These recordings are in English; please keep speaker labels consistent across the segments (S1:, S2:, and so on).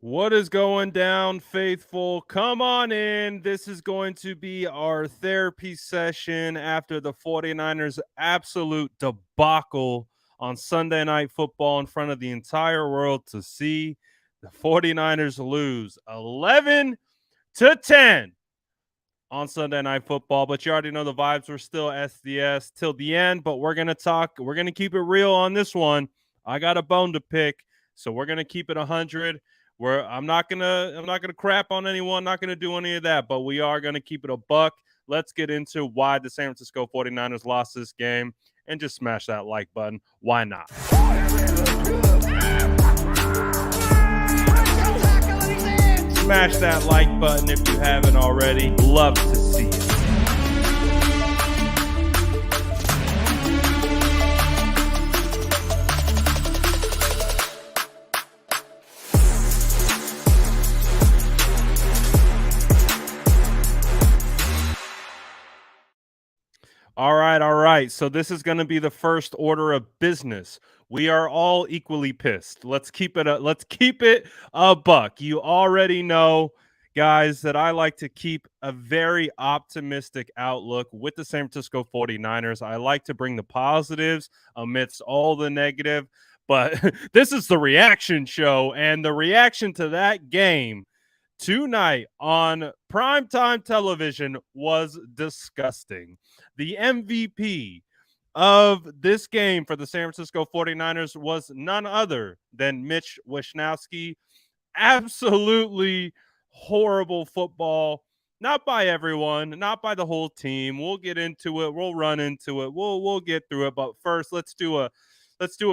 S1: What is going down, faithful? Come on in. This is going to be our therapy session after the 49ers' absolute debacle on Sunday Night Football in front of the entire world to see the 49ers lose 11-10 on Sunday Night Football. But you already know the vibes were still SDS till the end, but we're going to keep it real on this one. I got a bone to pick, so we're going to keep it 100. I'm not gonna crap on anyone, not gonna do any of that, but we are gonna keep it a buck. Let's get into why the San Francisco 49ers lost this game and just smash that like button. Why not? Smash that like button if you haven't already. Love to see it. All right. So this is going to be the first order of business. We are all equally pissed. Let's keep it a buck. You already know, guys, that I like to keep a very optimistic outlook with the San Francisco 49ers. I like to bring the positives amidst all the negative, but this is the reaction show, and the reaction to that game tonight on primetime television was disgusting. The MVP of this game for the San Francisco 49ers was none other than Mitch Wishnowsky. Absolutely horrible football. Not by everyone, not by the whole team. We'll get into it. We'll run into it. We'll get through it. But first, let's do a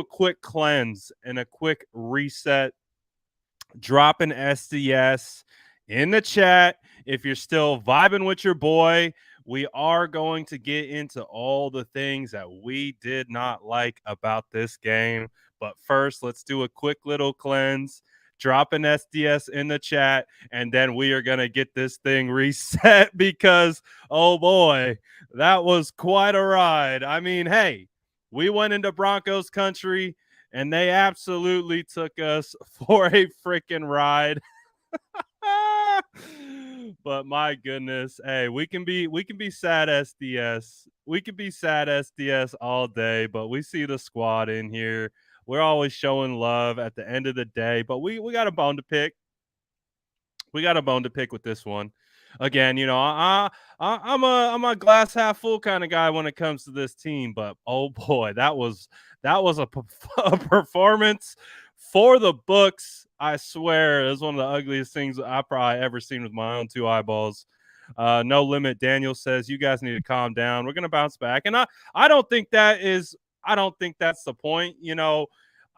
S1: quick cleanse and a quick reset. Drop an SDS in the chat if you're still vibing with your boy. We are going to get into all the things that we did not like about this game. But first, let's do a quick little cleanse. Drop an SDS in the chat, and then we are going to get this thing reset because, oh boy, that was quite a ride. I mean, hey, we went into Broncos country, and they absolutely took us for a freaking ride. But my goodness, hey, we can be sad SDS. We can be sad SDS all day, but we see the squad in here. We're always showing love at the end of the day, but we got a bone to pick. We got a bone to pick with this one. Again, you know, I'm a glass half full kind of guy when it comes to this team, but oh boy, that was a performance for the books. I swear, it was one of the ugliest things I've probably ever seen with my own two eyeballs. No Limit Daniel says you guys need to calm down. We're gonna bounce back, and I don't think that's the point. You know,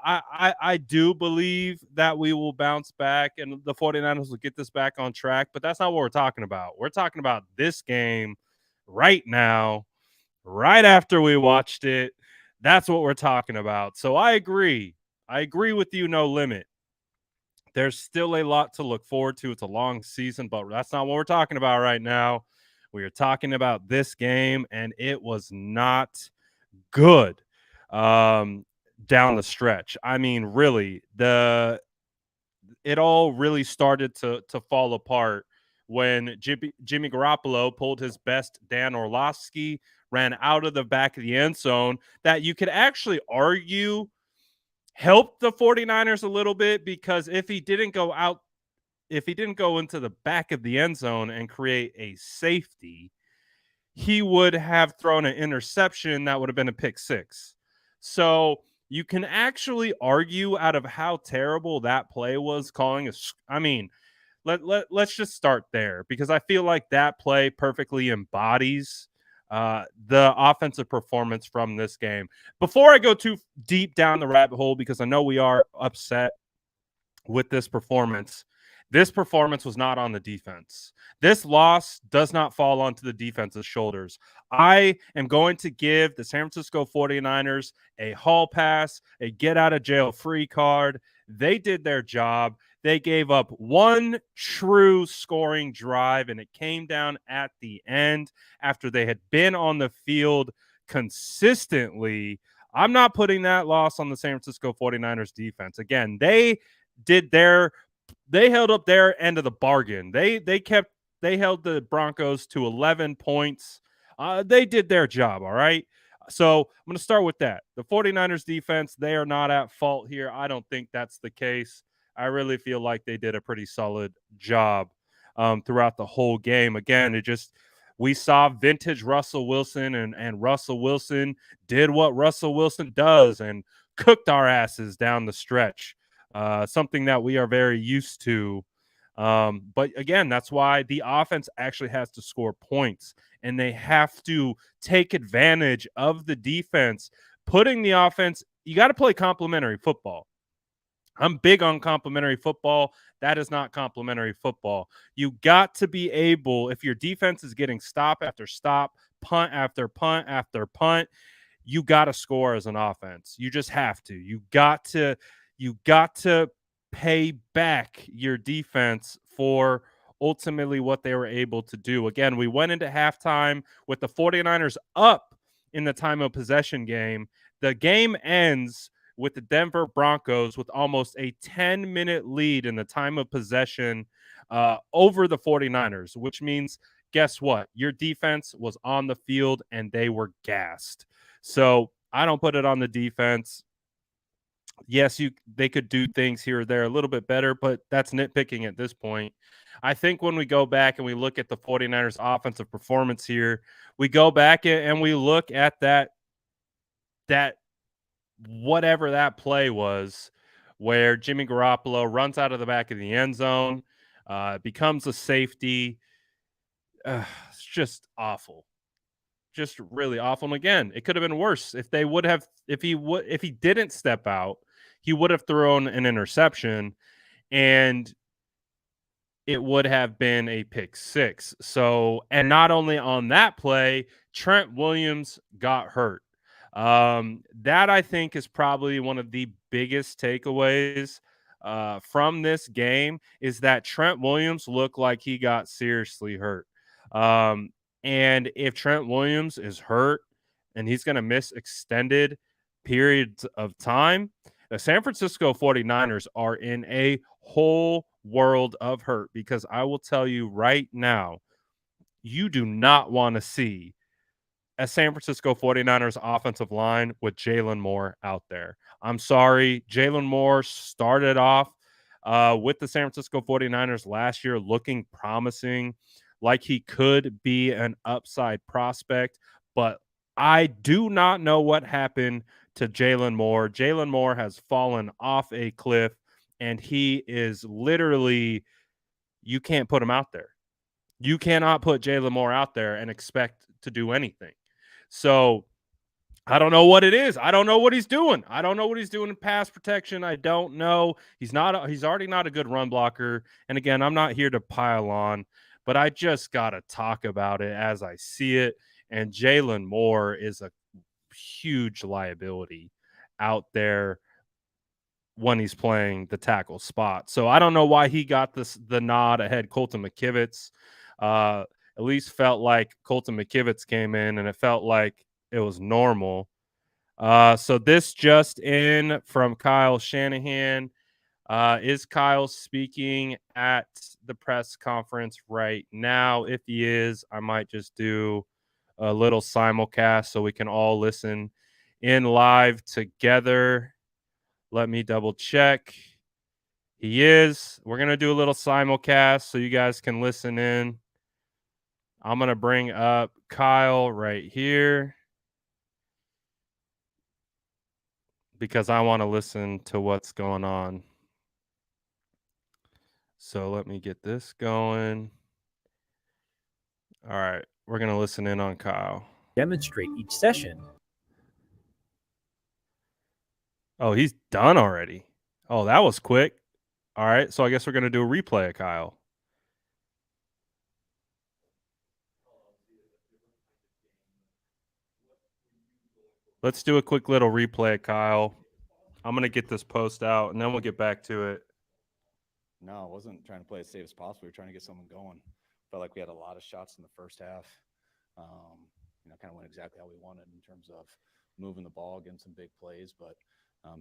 S1: I do believe that we will bounce back and the 49ers will get this back on track, but that's not what we're talking about. We're talking about this game right now, right after we watched it. That's what we're talking about. So I agree. I agree with you, No Limit. There's still a lot to look forward to. It's a long season, but that's not what we're talking about right now. We are talking about this game, and it was not good. Down the stretch. I mean, really, it all really started to fall apart when Jimmy Garoppolo pulled his best Dan Orlovsky, ran out of the back of the end zone that you could actually argue helped the 49ers a little bit, because if he didn't go into the back of the end zone and create a safety, he would have thrown an interception that would have been a pick six. So you can actually argue out of how terrible that play was calling. I mean, let's just start there, because I feel like that play perfectly embodies the offensive performance from this game. Before I go too deep down the rabbit hole, because I know we are upset with this performance was not on the defense. This loss does not fall onto the defense's shoulders. I am going to give the San Francisco 49ers a hall pass, a get out of jail free card. They did their job. They gave up one true scoring drive, and it came down at the end after they had been on the field consistently. I'm not putting that loss on the San Francisco 49ers defense. Again, they did their they held up their end of the bargain. They held the Broncos to 11 points. They did their job, all right? So I'm going to start with that. The 49ers defense, they are not at fault here. I don't think that's the case. I really feel like they did a pretty solid job throughout the whole game. Again, we saw vintage Russell Wilson, and Russell Wilson did what Russell Wilson does and cooked our asses down the stretch. Something that we are very used to. But again, that's why the offense actually has to score points, and they have to take advantage of the defense. Putting the offense, you got to play complementary football. I'm big on complimentary football. That is not complimentary football. You got to be able, if your defense is getting stop after stop, punt after punt after punt, you got to score as an offense. You just have to. You got to pay back your defense for ultimately what they were able to do. Again, we went into halftime with the 49ers up in the time of possession game. The game ends with the Denver Broncos with almost a 10-minute lead in the time of possession over the 49ers, which means guess what? Your defense was on the field and they were gassed. So I don't put it on the defense. Yes, they could do things here or there a little bit better, but that's nitpicking at this point. I think when we go back and we look at the 49ers offensive performance here, we go back and we look at that whatever that play was where Jimmy Garoppolo runs out of the back of the end zone, becomes a safety. It's just awful. Just really awful. And again, it could have been worse if he didn't step out, he would have thrown an interception and it would have been a pick six. So, and not only on that play, Trent Williams got hurt. That I think is probably one of the biggest takeaways from this game is that Trent Williams looked like he got seriously hurt. Um, and if Trent Williams is hurt and he's going to miss extended periods of time, the San Francisco 49ers are in a whole world of hurt because I will tell you right now, you do not want to see a San Francisco 49ers offensive line with Jalen Moore out there. I'm sorry. Jalen Moore started off with the San Francisco 49ers last year looking promising, like he could be an upside prospect, but I do not know what happened to Jalen Moore. Jalen Moore has fallen off a cliff, and he is literally, you can't put him out there. You cannot put Jalen Moore out there and expect to do anything. So I don't know what it is. I don't know what he's doing. I don't know what he's doing in pass protection. I don't know. He's already not a good run blocker. And again, I'm not here to pile on, but I just got to talk about it as I see it. And Jalen Moore is a huge liability out there when he's playing the tackle spot. So I don't know why he got the nod ahead Colton McKivitz. At least felt like Colton McKivitz came in and it felt like it was normal. So this just in from Kyle Shanahan. Is Kyle speaking at the press conference right now? If he is, I might just do a little simulcast so we can all listen in live together. Let me double check. He is. We're going to do a little simulcast so you guys can listen in. I'm going to bring up Kyle right here because I want to listen to what's going on. So let me get this going. All right. We're going to listen in on Kyle.
S2: Demonstrate each session.
S1: Oh, he's done already. Oh, that was quick. All right. So I guess we're going to do a replay of Kyle. Let's do a quick little replay, Kyle. I'm going to get this post out, and then we'll get back to it.
S3: No, I wasn't trying to play as safe as possible. We were trying to get someone going. Felt like we had a lot of shots in the first half. Kind of went exactly how we wanted in terms of moving the ball, getting some big plays, but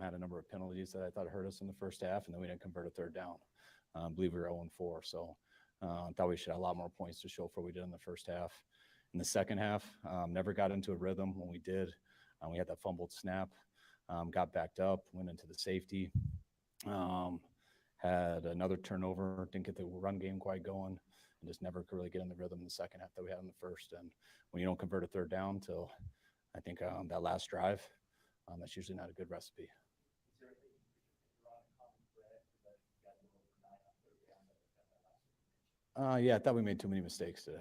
S3: had a number of penalties that I thought hurt us in the first half, and then we didn't convert a third down. I believe we were 0-4. So I thought we should have a lot more points to show for what we did in the first half. In the second half, never got into a rhythm. When we did, we had that fumbled snap, got backed up, went into the safety, had another turnover, didn't get the run game quite going, and just never could really get in the rhythm in the second half that we had in the first. And when you don't convert a third down till, I think, that last drive, that's usually not a good recipe. Yeah, I thought we made too many mistakes today.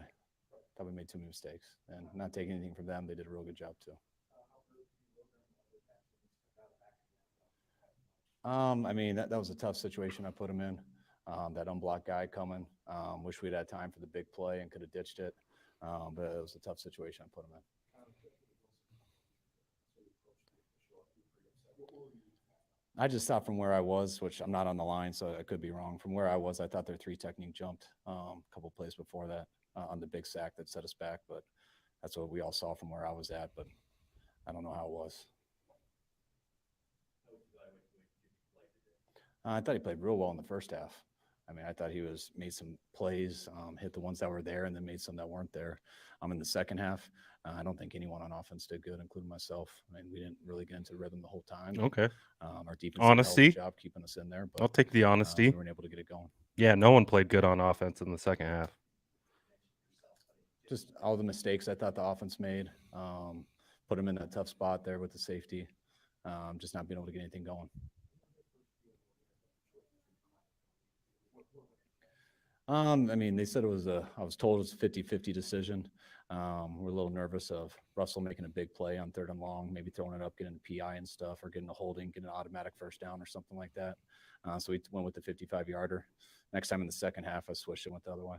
S3: And not taking anything from them, they did a real good job too. I mean, that was a tough situation I put him in. That unblocked guy coming. Wish we'd had time for the big play and could have ditched it. But it was a tough situation I put him in. I just thought from where I was, which I'm not on the line, so I could be wrong. From where I was, I thought their 3 technique jumped a couple plays before that on the big sack that set us back. But that's what we all saw from where I was at. But I don't know how it was. I thought he played real well in the first half. I mean, I thought he made some plays, hit the ones that were there, and then made some that weren't there. In the second half, I don't think anyone on offense did good, including myself. I mean, we didn't really get into rhythm the whole time.
S1: Okay.
S3: Our defense
S1: Honesty.
S3: did a job keeping us in there. But,
S1: I'll take the honesty.
S3: We weren't able to get it going.
S1: Yeah, no one played good on offense in the second half.
S3: Just all the mistakes I thought the offense made, put them in a tough spot there with the safety, just not being able to get anything going. I mean, they said I was told it was a 50-50 decision. We're a little nervous of Russell making a big play on 3rd and long, maybe throwing it up, getting a PI and stuff, or getting a holding, getting an automatic first down or something like that. So we went with the 55-yarder. Next time in the second half, I switched and went the other way.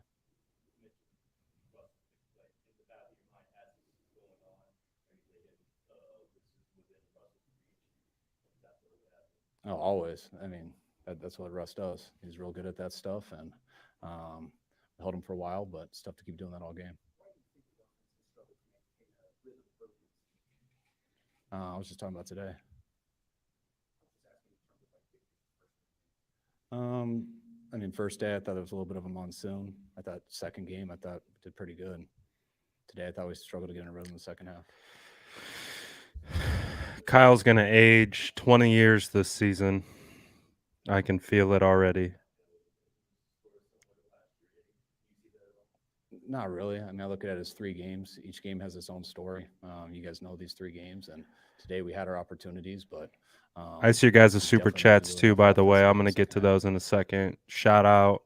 S3: Oh, always. I mean, that's what Russ does. He's real good at that stuff, and held him for a while, but it's tough to keep doing that all game. I was just talking about today. I mean, first day, I thought it was a little bit of a monsoon. I thought second game, I thought we did pretty good. Today, I thought we struggled to get in a rhythm in the second half.
S1: Kyle's going to age 20 years this season. I can feel it already.
S3: Not really. I mean, I look at it as 3 games. Each game has its own story. You guys know these 3 games, and today we had our opportunities, but
S1: I see your guys' super chats too, by the way. I'm going to get to those in a second. Shout out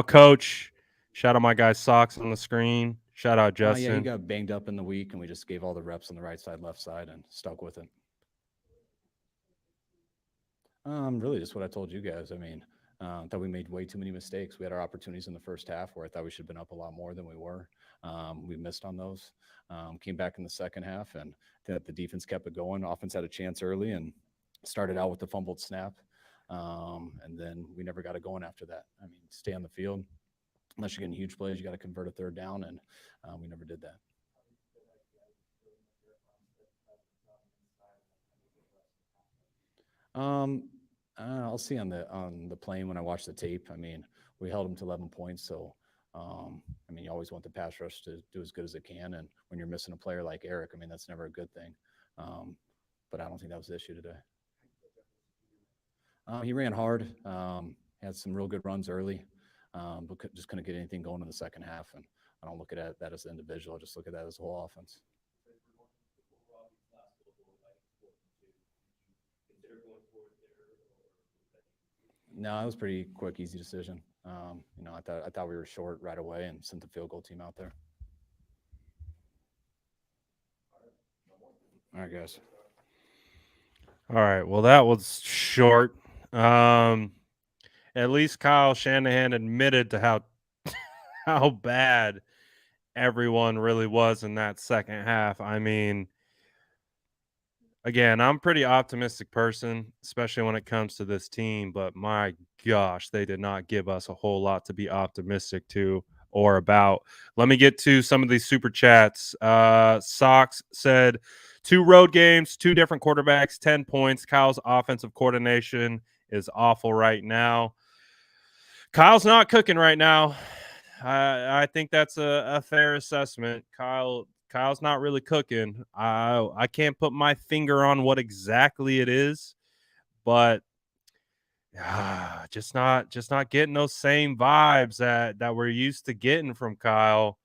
S1: Coach. Shout out my guy Socks on the screen. Shout out Justin.
S3: Yeah, he got banged up in the week, and we just gave all the reps on the right side, left side, and stuck with it. Really just what I told you guys. I mean, I thought we made way too many mistakes. We had our opportunities in the first half where I thought we should have been up a lot more than we were. We missed on those. Came back in the second half, and the defense kept it going. Offense had a chance early and started out with the fumbled snap. And then we never got it going after that. I mean, stay on the field. Unless you're getting huge plays, you got to convert a third down, and we never did that. I'll see on the plane when I watch the tape. I mean, we held them to 11 points, so I mean, you always want the pass rush to do as good as it can, and when you're missing a player like Eric, I mean, that's never a good thing. But I don't think that was the issue today. He ran hard, had some real good runs early, but just couldn't get anything going in the second half. And I don't look at that as an individual; I just look at that as a whole offense. No, it was a pretty quick, easy decision. You know, I thought we were short right away and sent the field goal team out there. All right, guys.
S1: All right. Well, that was short. At least Kyle Shanahan admitted to how bad everyone really was in that second half. I mean, again, I'm a pretty optimistic person, especially when it comes to this team, but my gosh, they did not give us a whole lot to be optimistic to or about. Let me get to some of these super chats. Sox said 2 road games, 2 different quarterbacks, 10 points. Kyle's offensive coordination is awful right now. Kyle's not cooking right now. I think that's a fair assessment. Kyle's not really cooking. I can't put my finger on what exactly it is, but just not getting those same vibes that we're used to getting from Kyle.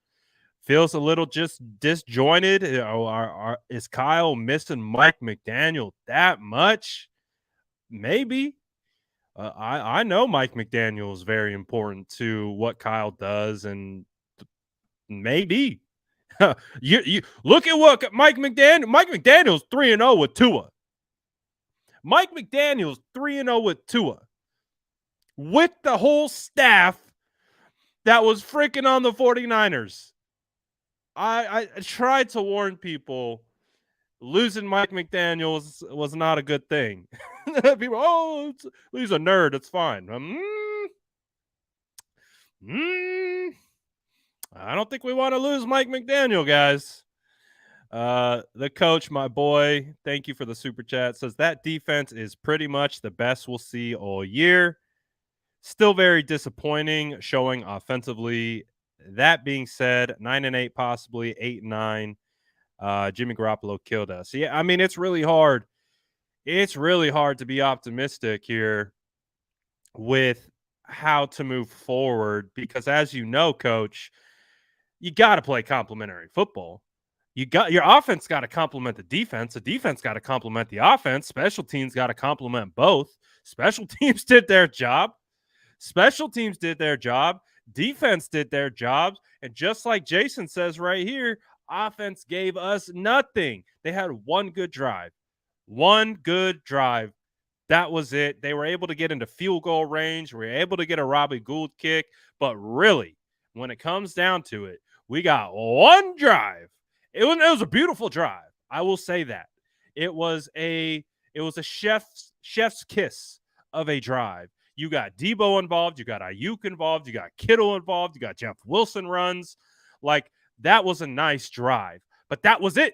S1: Feels a little just disjointed. Is Kyle missing Mike McDaniel that much? Maybe. I know Mike McDaniel is very important to what Kyle does, and maybe you look at what Mike McDaniel's 3-0 with Tua. Mike McDaniel's 3-0 with Tua, with the whole staff that was freaking on the 49ers. I tried to warn people losing Mike McDaniels was not a good thing. People, he's a nerd. It's fine. I don't think we want to lose Mike McDaniel, guys. The coach, my boy, thank you for the super chat, says that defense is pretty much the best we'll see all year. Still very disappointing showing offensively. That being said, 9-8, possibly 8-9. Jimmy Garoppolo killed us. Yeah, I mean, it's really hard. It's really hard to be optimistic here with how to move forward because, as you know, coach, you got to play complementary football. Your offense got to complement the defense. The defense got to complement the offense. Special teams got to complement both. Special teams did their job. Special teams did their job. Defense did their jobs. And just like Jason says right here, offense gave us nothing. They had one good drive. One good drive. That was it. They were able to get into field goal range. We were able to get a Robbie Gould kick. But really, when it comes down to it, we got one drive. It was a beautiful drive. I will say that. It was a chef's kiss of a drive. You got Debo involved. You got Ayuk involved. You got Kittle involved. You got Jeff Wilson runs. Like, that was a nice drive. But that was it.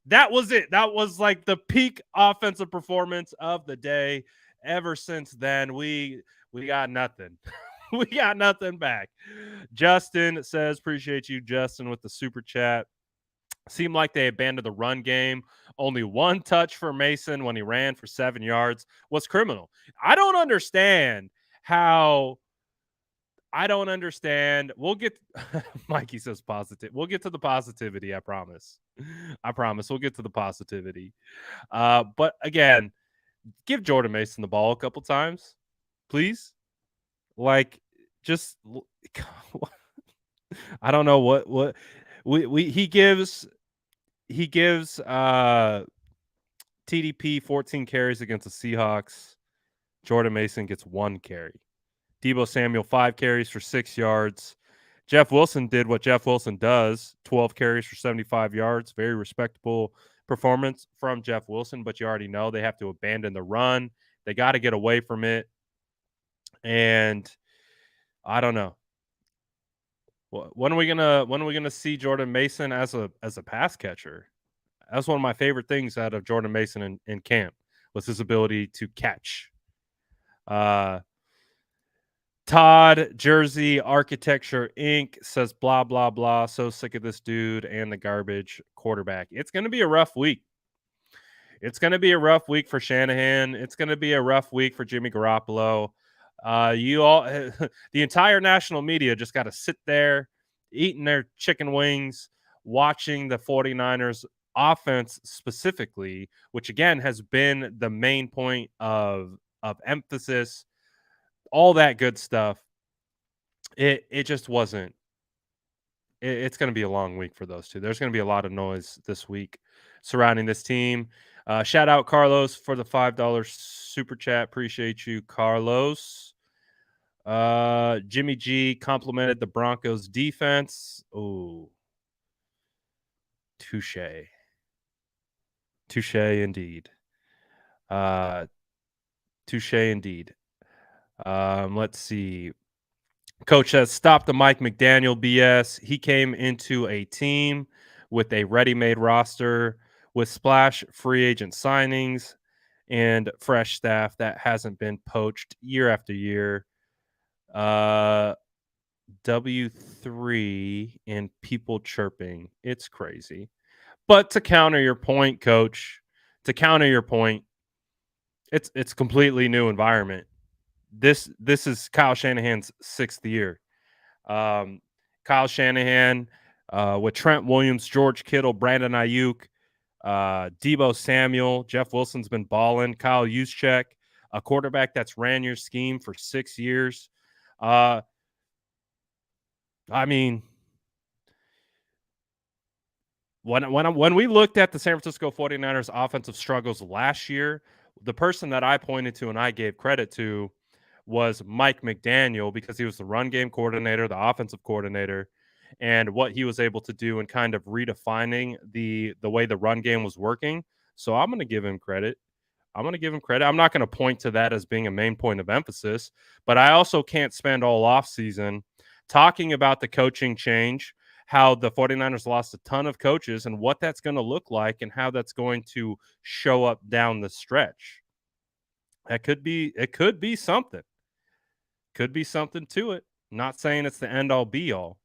S1: That was it. That was like the peak offensive performance of the day. Ever since then, we got nothing. We got nothing back. Justin says, appreciate you, Justin, with the super chat. Seemed like they abandoned the run game. Only one touch for Mason when he ran for 7 yards was criminal. I don't understand. We'll get Mikey says positive. We'll get to the positivity, I promise. We'll get to the positivity. But again, give Jordan Mason the ball a couple times, please. Like, just I don't know what he gives TDP 14 carries against the Seahawks. Jordan Mason gets 1 carry. Deebo Samuel 5 carries for 6 yards. Jeff Wilson did what Jeff Wilson does, 12 carries for 75 yards. Very respectable performance from Jeff Wilson, but you already know they have to abandon the run. They got to get away from it. And I don't know. When are we gonna see Jordan Mason as a pass catcher? That's one of my favorite things out of Jordan Mason in camp was his ability to catch. Todd Jersey Architecture Inc. says blah blah blah. So sick of this dude and the garbage quarterback. It's gonna be a rough week. It's gonna be a rough week for Shanahan. It's gonna be a rough week for Jimmy Garoppolo. You all, the entire national media just got to sit there eating their chicken wings, watching the 49ers offense specifically, which again has been the main point of emphasis, all that good stuff. It just wasn't. It's going to be a long week for those two. There's going to be a lot of noise this week surrounding this team. Shout out Carlos for the $5 super chat. Appreciate you, Carlos. Jimmy G complimented the Broncos defense. Oh, touche indeed. Touche indeed. Let's see. Coach has stopped the Mike McDaniel BS. He came into a team with a ready-made roster with splash free agent signings and fresh staff that hasn't been poached year after year. W3 and people chirping. It's crazy. But to counter your point, coach, it's completely new environment. This is Kyle Shanahan's 6th year. Um, Kyle Shanahan with Trent Williams, George Kittle, Brandon Ayuk, Debo Samuel, Jeff Wilson's been balling, Kyle Juszczyk, a quarterback that's ran your scheme for 6 years. I mean, when we looked at the San Francisco 49ers offensive struggles last year, the person that I pointed to and I gave credit to was Mike McDaniel because he was the run game coordinator, the offensive coordinator, and what he was able to do in kind of redefining the way the run game was working. So I'm going to give him credit. I'm not going to point to that as being a main point of emphasis, but I also can't spend all offseason talking about the coaching change, how the 49ers lost a ton of coaches and what that's going to look like and how that's going to show up down the stretch. It could be something. Could be something to it. Not saying it's the end all be all,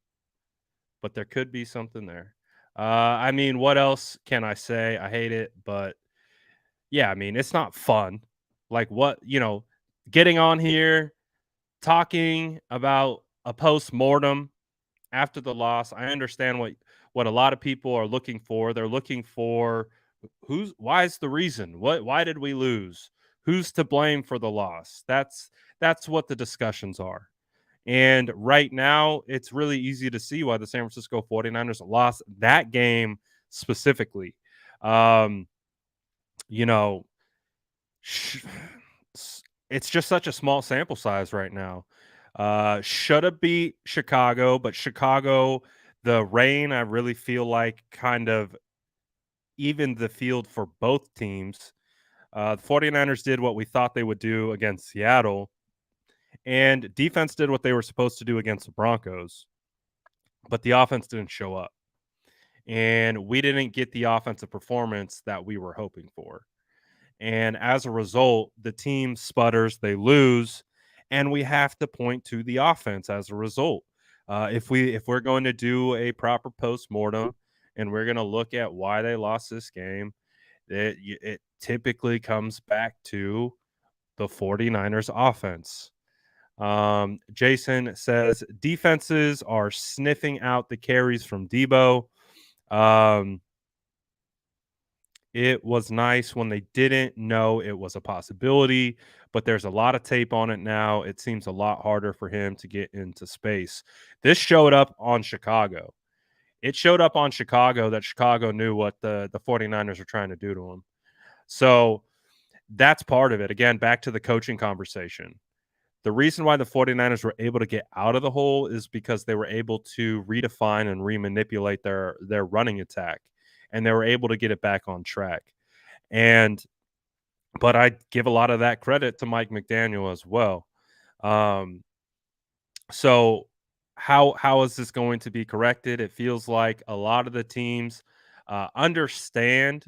S1: but there could be something there. I mean, what else can I say? I hate it, but yeah, I mean, it's not fun. Like getting on here, talking about a post-mortem after the loss. I understand what a lot of people are looking for. They're looking for why is the reason? Why did we lose? Who's to blame for the loss? That's what the discussions are. And right now, it's really easy to see why the San Francisco 49ers lost that game specifically. Um, you know, it's just such a small sample size right now. Should have beat Chicago, but Chicago, the rain, I really feel like kind of evened the field for both teams. The 49ers did what we thought they would do against Seattle, and defense did what they were supposed to do against the Broncos, but the offense didn't show up. And we didn't get the offensive performance that we were hoping for. And as a result, the team sputters, they lose, and we have to point to the offense as a result. If we're going to do a proper postmortem and we're going to look at why they lost this game, it typically comes back to the 49ers offense. Jason says defenses are sniffing out the carries from Debo. It was nice when they didn't know it was a possibility, but there's a lot of tape on it now. It seems a lot harder for him to get into space. This showed up on Chicago. It showed up on Chicago that Chicago knew what the 49ers were trying to do to him. So that's part of it. Again, back to the coaching conversation. The reason why the 49ers were able to get out of the hole is because they were able to redefine and remanipulate their running attack, and they were able to get it back on track. But I give a lot of that credit to Mike McDaniel as well. So how is this going to be corrected? It feels like a lot of the teams understand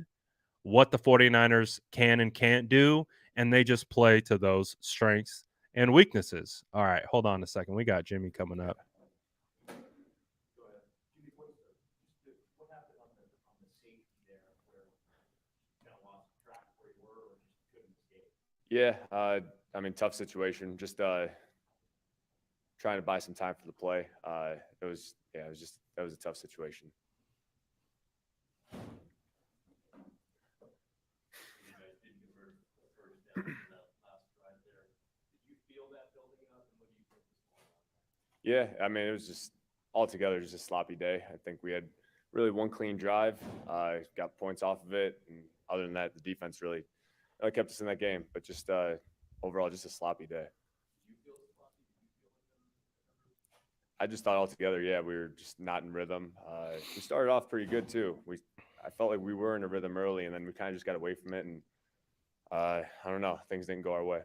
S1: what the 49ers can and can't do, and they just play to those strengths and weaknesses. All right, hold on a second. We got Jimmy coming up.
S4: Yeah, I mean, tough situation. Just trying to buy some time for the play. That was a tough situation. Yeah, I mean, it was just altogether just a sloppy day. I think we had really one clean drive, got points off of it, and other than that, the defense really kept us in that game. But just overall, just a sloppy day. I just thought altogether, yeah, we were just not in rhythm. We started off pretty good too. I felt like we were in a rhythm early, and then we kind of just got away from it, and I don't know, things didn't go our way.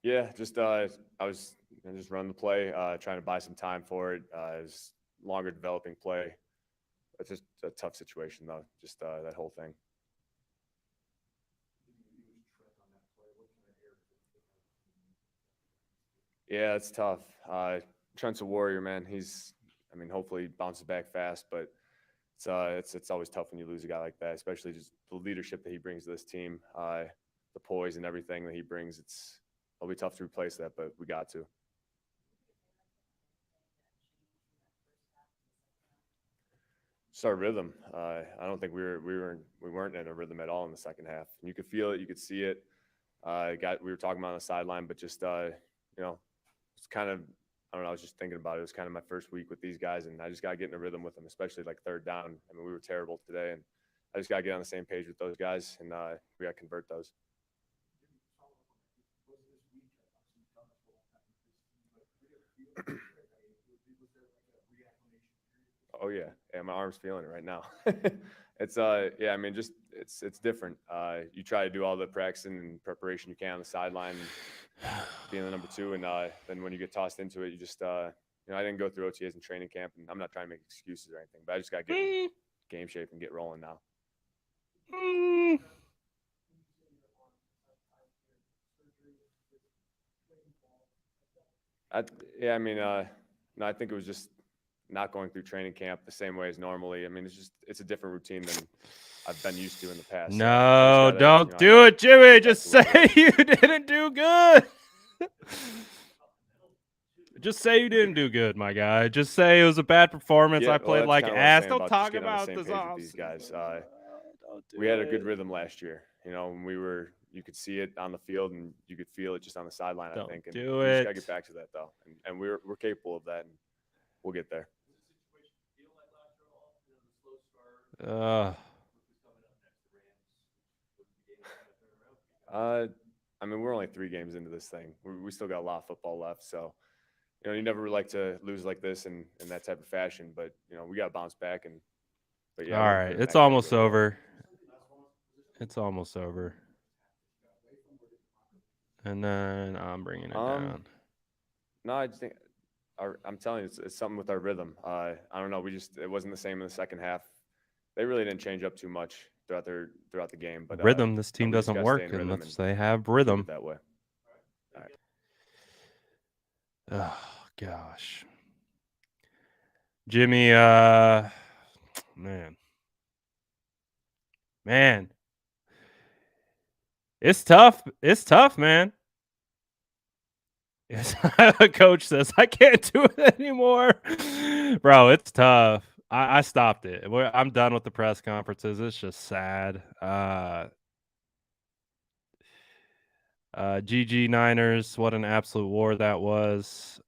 S4: Yeah, just I was just running the play, trying to buy some time for it. It was longer developing play. It's just a tough situation though. Just that whole thing. Yeah, it's tough. Trent's a warrior, man. Hopefully he bounces back fast, but it's always tough when you lose a guy like that, especially just the leadership that he brings to this team, the poise and everything that he brings. It'll be tough to replace that, but we got to. Just our rhythm. I don't think we weren't in a rhythm at all in the second half. You could feel it, you could see it. We were talking about on the sideline, but just it's kind of, I don't know. I was just thinking about it. It was kind of my first week with these guys, and I just got to get in a rhythm with them, especially like third down. I mean, we were terrible today, and I just got to get on the same page with those guys, and we got to convert those. Oh yeah, my arm's feeling it right now. It's it's different. You try to do all the practicing and preparation you can on the sideline, being the number 2, and then when you get tossed into it, you just I didn't go through OTAs and training camp, and I'm not trying to make excuses or anything, but I just got to get in game shape and get rolling now. No, I think it was just not going through training camp the same way as normally. I mean, it's a different routine than I've been used to in the past.
S1: No, don't do it, Jimmy. Just say you didn't do good. Just say you didn't do good, my guy. Just say it was a bad performance. I played like ass. Don't talk about
S4: these guys. We had a good rhythm last year. When you could see it on the field and you could feel it just on the sideline. I think. And we just gotta get back to that though, and we're capable of that, and we'll get there. We're only 3 games into this thing. We still got a lot of football left, so you never like to lose like this in that type of fashion. But we got to bounce back. But yeah,
S1: all right, it's almost over. It's almost over. And then I'm bringing it down.
S4: No, I just think I'm telling you, it's something with our rhythm. I don't know. It wasn't the same in the second half. They really didn't change up too much throughout the game. But
S1: rhythm, this team doesn't work unless they have rhythm
S4: that way. All right.
S1: Oh gosh, Jimmy. Man, it's tough. It's tough, man. Yes, coach says I can't do it anymore, bro. It's tough. I stopped it. I'm done with the press conferences. It's just sad. GG Niners, what an absolute war that was.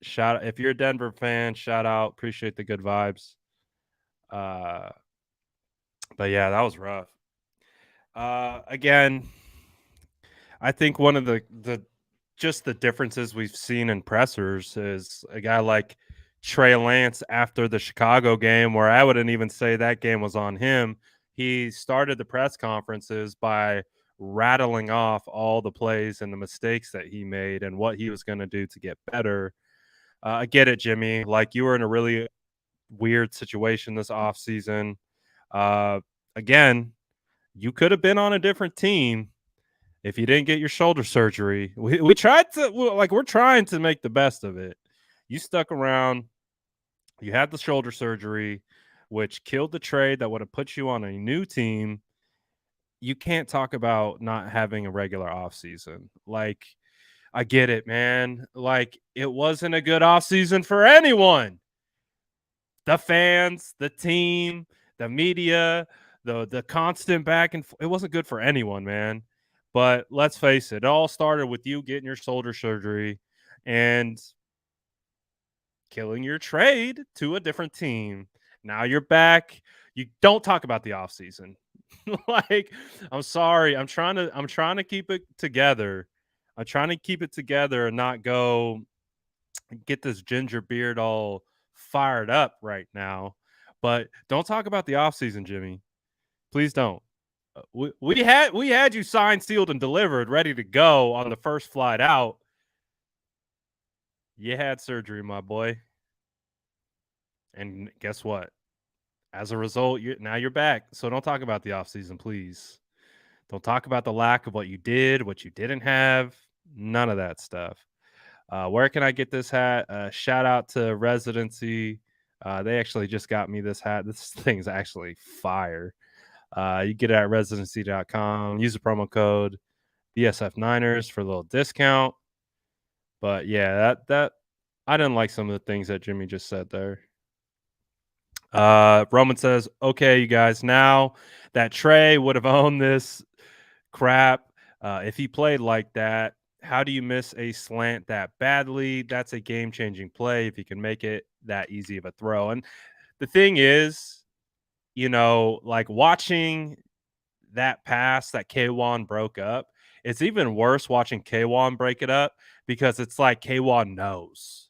S1: Shout if you're a Denver fan, shout out. Appreciate the good vibes. But yeah, that was rough. Again, I think one of the differences we've seen in pressers is a guy like Trey Lance after the Chicago game, where I wouldn't even say that game was on him. He started the press conferences by rattling off all the plays and the mistakes that he made and what he was going to do to get better. I get it, Jimmy. Like, you were in a really weird situation this offseason. Again, you could have been on a different team if you didn't get your shoulder surgery. We're trying to make the best of it. You stuck around. You had the shoulder surgery, which killed the trade that would have put you on a new team. You can't talk about not having a regular offseason. Like, I get it, man. Like, it wasn't a good offseason for anyone. The fans, the team, the media, the constant back and forth. It wasn't good for anyone, man. But let's face it, it all started with you getting your shoulder surgery and killing your trade to a different team. Now you're back. You don't talk about the offseason. Like, I'm sorry. I'm trying to keep it together. I'm trying to keep it together and not go get this ginger beard all fired up right now. But don't talk about the offseason, Jimmy. Please don't. We had you signed, sealed, and delivered, ready to go on the first flight out. You had surgery, my boy. And guess what? As a result, now you're back. So don't talk about the offseason, please. Don't talk about the lack of what you did, what you didn't have. None of that stuff. Where can I get this hat? Shout out to Residency. They actually just got me this hat. This thing's actually fire. You get it at residency.com. Use the promo code DSF9ers for a little discount. But yeah, that I didn't like some of the things that Jimmy just said there. Roman says, okay, you guys, now that Trey would have owned this crap if he played like that. How do you miss a slant that badly? That's a game-changing play if you can make it that easy of a throw. And the thing is, like watching that pass that K1 broke up, it's even worse watching K1 break it up because it's like K1 knows.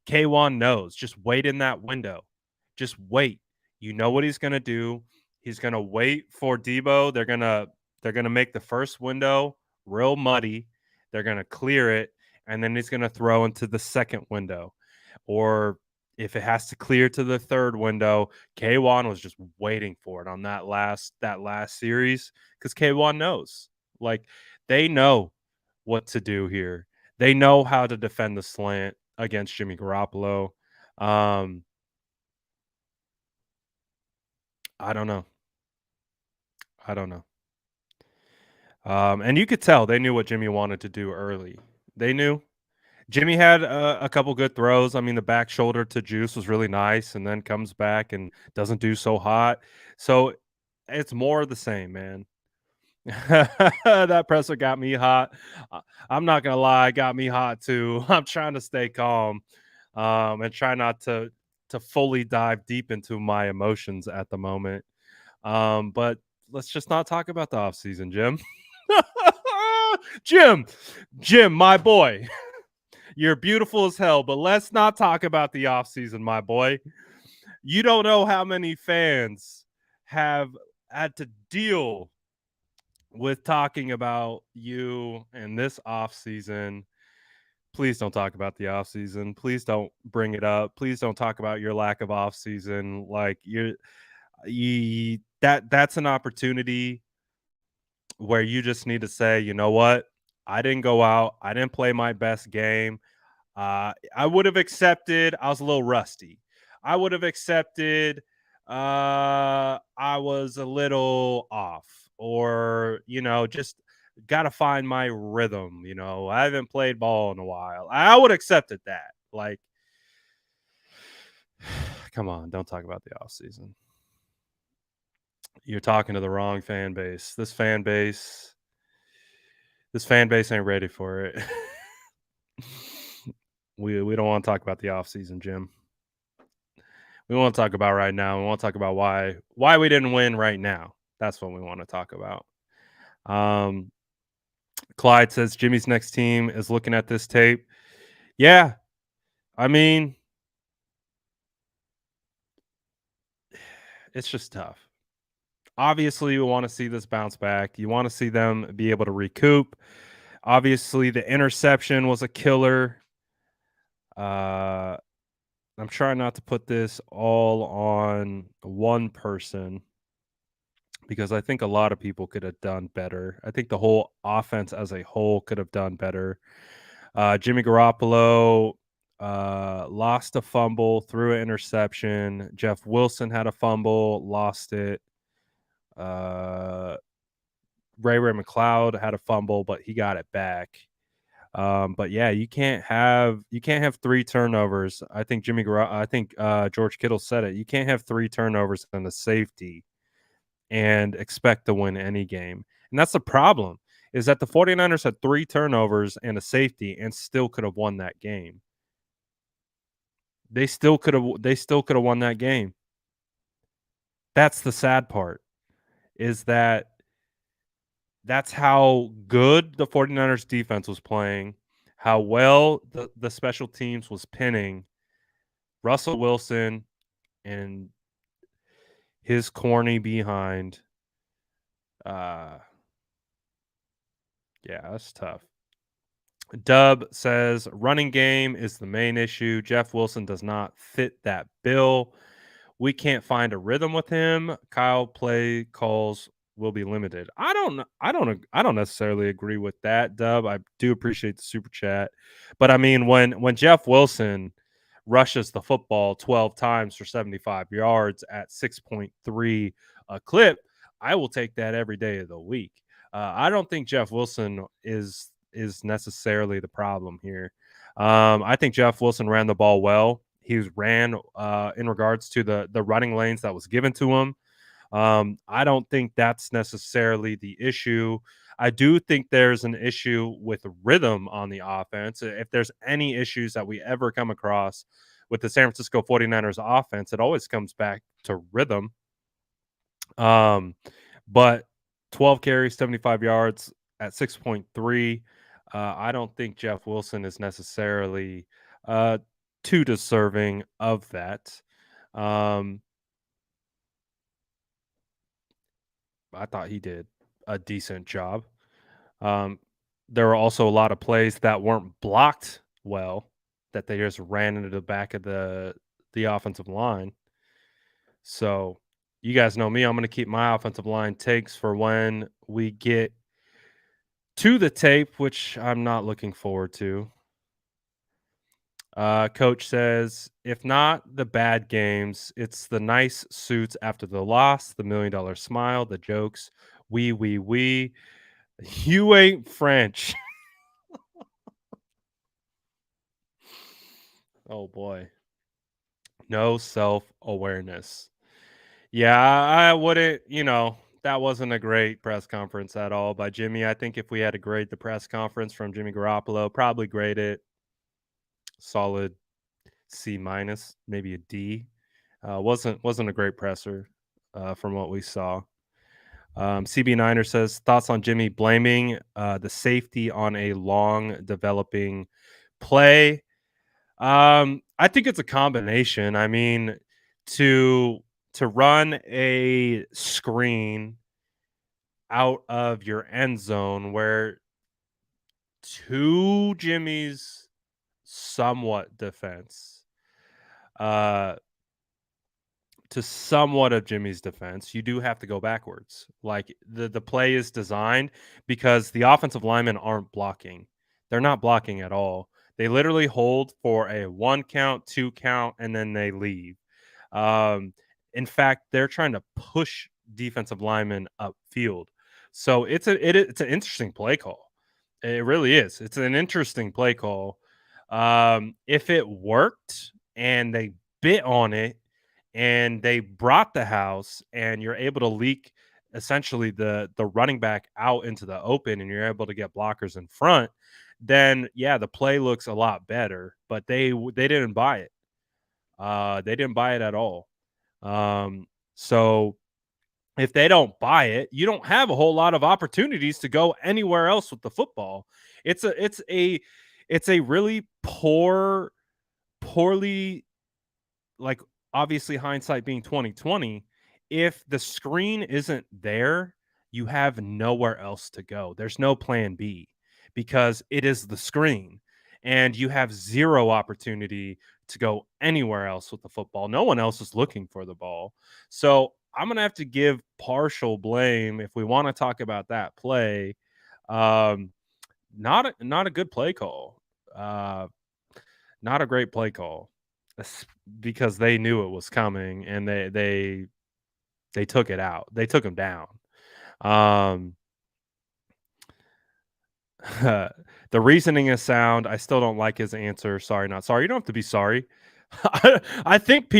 S1: K1 knows. Just wait in that window. Just wait. You know what he's gonna do. He's gonna wait for Debo. They're gonna make the first window real muddy. They're gonna clear it, and then he's gonna throw into the second window. Or if it has to clear to the third window, K1 was just waiting for it on that last series because K1 knows. Like they know what to do here. They know how to defend the slant against Jimmy Garoppolo. I don't know. And you could tell they knew what Jimmy wanted to do early. They knew. Jimmy had a couple good throws. I mean, the back shoulder to Juice was really nice, and then comes back and doesn't do so hot. So it's more of the same, man. That presser got me hot. I'm not gonna lie, it got me hot too. I'm trying to stay calm, and try not to fully dive deep into my emotions at the moment. But let's just not talk about the offseason, Jim. Jim, my boy. You're beautiful as hell, but let's not talk about the offseason, my boy. You don't know how many fans have had to deal with talking about you in this offseason. Please don't talk about the offseason. Please don't bring it up. Please don't talk about your lack of offseason. Like that's an opportunity where you just need to say, you know what? I didn't go out. I didn't play my best game. I would have accepted. I was a little rusty. I would have accepted. I was a little off, or just got to find my rhythm. I haven't played ball in a while. I would have accepted that. Like, come on, don't talk about the off season. You're talking to the wrong fan base. This fan base ain't ready for it. We don't want to talk about the offseason, Jim. We want to talk about right now. We want to talk about why we didn't win right now. That's what we want to talk about. Clyde says Jimmy's next team is looking at this tape. Yeah, I mean, it's just tough. Obviously, we want to see this bounce back. You want to see them be able to recoup. Obviously, the interception was a killer. I'm trying not to put this all on one person because I think a lot of people could have done better. I think the whole offense as a whole could have done better. Jimmy Garoppolo lost a fumble, threw an interception. Jeff Wilson had a fumble, lost it. Ray McLeod had a fumble, but he got it back. But yeah, you can't have 3 turnovers. I think George Kittle said it. You can't have 3 turnovers and a safety and expect to win any game. And that's the problem, is that the 49ers had 3 turnovers and a safety and still could have won that game. They still could have won that game. That's the sad part, is that that's how good the 49ers defense was playing, how well the special teams was pinning Russell Wilson and his corny behind. Yeah, that's tough. Dub says running game is the main issue. Jeff Wilson does not fit that bill. We can't find a rhythm with him. Kyle play calls will be limited. I don't necessarily agree with that, Dub. I do appreciate the super chat. But I mean when Jeff Wilson rushes the football 12 times for 75 yards at 6.3 a clip, I will take that every day of the week. I don't think Jeff Wilson is necessarily the problem here. I think Jeff Wilson ran the ball well. He ran in regards to the running lanes that was given to him. I don't think that's necessarily the issue. I do think there's an issue with rhythm on the offense. If there's any issues that we ever come across with the San Francisco 49ers offense, it always comes back to rhythm. But 12 carries, 75 yards at 6.3. I don't think Jeff Wilson is necessarily too deserving of that. I thought he did a decent job. There were also a lot of plays that weren't blocked well, that they just ran into the back of the offensive line. So you guys know me. I'm going to keep my offensive line takes for when we get to the tape, which I'm not looking forward to. Coach says, if not the bad games, it's the nice suits after the loss, the $1 million smile, the jokes. We. You ain't French. Oh boy. No self-awareness. Yeah, I wouldn't, that wasn't a great press conference at all by Jimmy. I think if we had to grade the press conference from Jimmy Garoppolo, probably grade it solid C minus, maybe a D. Wasn't a great presser from what we saw. CB Niner says thoughts on Jimmy blaming the safety on a long developing play. I think it's a combination. I mean, to run a screen out of your end zone where to Jimmy's somewhat defense, to somewhat of Jimmy's defense, you do have to go backwards. Like the play is designed because the offensive linemen aren't blocking. They're not blocking at all. They literally hold for a 1 count, 2 count, and then they leave. In fact, they're trying to push defensive linemen upfield. So it's an interesting play call. It really is. It's an interesting play call. If it worked and they bit on it and they brought the house and you're able to leak essentially the running back out into the open and you're able to get blockers in front, then yeah, the play looks a lot better. But they didn't buy it. They didn't buy it at all. So if they don't buy it, you don't have a whole lot of opportunities to go anywhere else with the football. It's a really poorly, like, obviously hindsight being 2020, if the screen isn't there, you have nowhere else to go. There's no plan B because it is the screen and you have zero opportunity to go anywhere else with the football. No one else is looking for the ball. So I'm going to have to give partial blame if we want to talk about that play. Not a good play call. Not a great play call because they knew it was coming and they took it out. They took him down. The reasoning is sound. I still don't like his answer. Sorry, not sorry. You don't have to be sorry. I think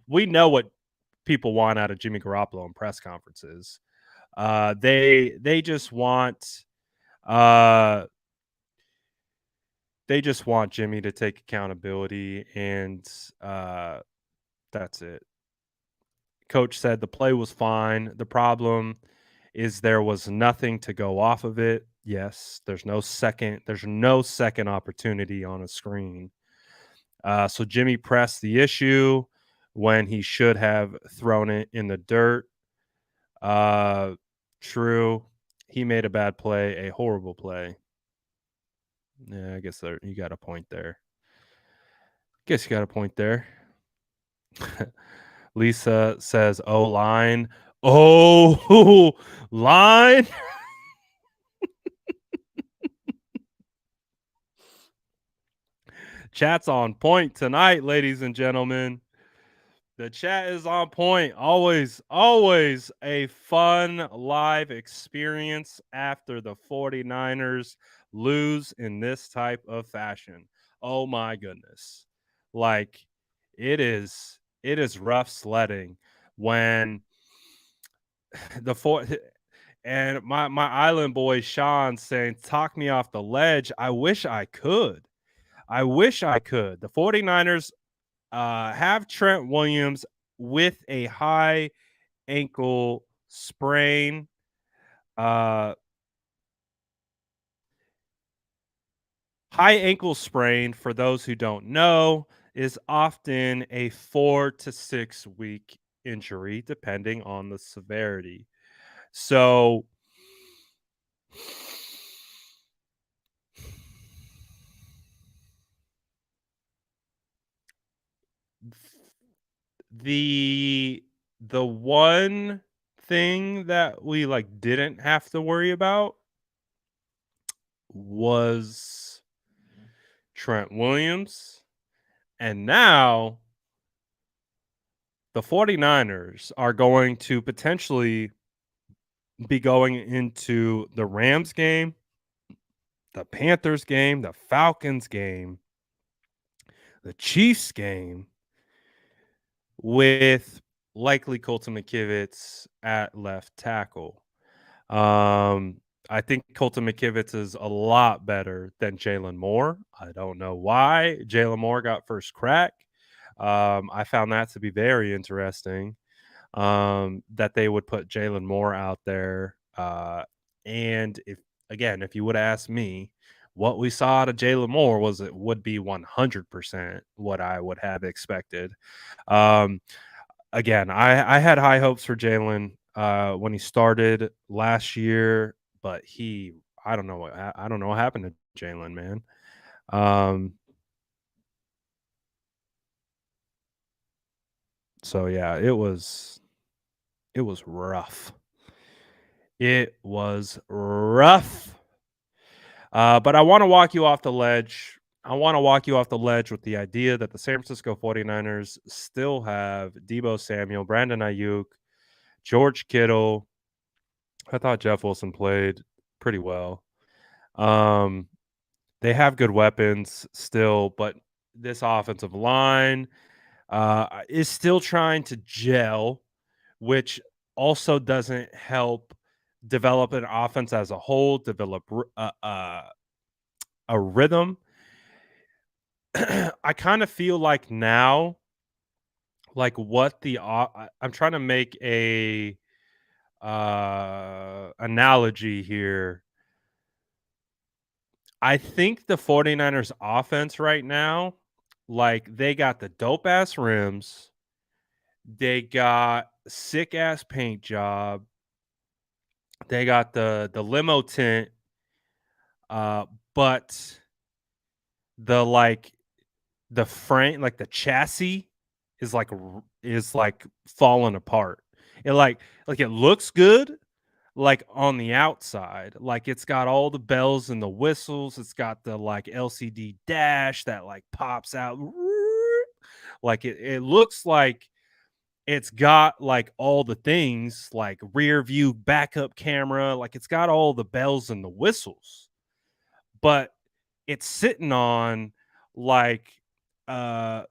S1: we know what people want out of Jimmy Garoppolo in press conferences. They just want Jimmy to take accountability, and that's it. Coach said the play was fine. The problem is there was nothing to go off of it. Yes, there's no second opportunity on a screen. So Jimmy pressed the issue when he should have thrown it in the dirt. True. He made a bad play, a horrible play. Yeah, I guess you got a point there. Lisa says O-line. Oh, line. Chat's on point tonight, ladies and gentlemen. The chat is on point. Always a fun live experience after the 49ers lose in this type of fashion. Oh my goodness. Like it is rough sledding when the four and my island boy Sean saying talk me off the ledge. I wish I could. The 49ers have Trent Williams with a high ankle sprain. High ankle sprain, for those who don't know, is often a 4 to 6 week injury, depending on the severity. So, the one thing that we like didn't have to worry about was Trent Williams. And now the 49ers are going to potentially be going into the Rams game, the Panthers game, the Falcons game, the Chiefs game with likely Colton McKivitz at left tackle. I think Colton McKivitz is a lot better than Jalen Moore. I don't know why Jalen Moore got first crack. I found that to be very interesting. That they would put Jalen Moore out there. And if you would ask me, what we saw out of Jalen Moore would be 100% what I would have expected. Again, I had high hopes for Jalen when he started last year, but I don't know what happened to Jalen, man. So yeah, it was rough. It was rough. But I want to walk you off the ledge. I want to walk you off the ledge with the idea that the San Francisco 49ers still have Deebo Samuel, Brandon Ayuk, George Kittle. I thought Jeff Wilson played pretty well. They have good weapons still, but this offensive line is still trying to gel, which also doesn't help develop an offense as a whole, develop a rhythm. I kind of feel like now, like what I'm trying to make a analogy here. I think the 49ers offense right now, like they got the dope ass rims, they got sick ass paint job, they got the limo tint, but the frame, like the chassis is like falling apart. It looks good like on the outside, like it's got all the bells and the whistles, it's got the like LCD dash that like pops out, like it looks like it's got like all the things, like rear view backup camera, like it's got all the bells and the whistles, but it's sitting on like a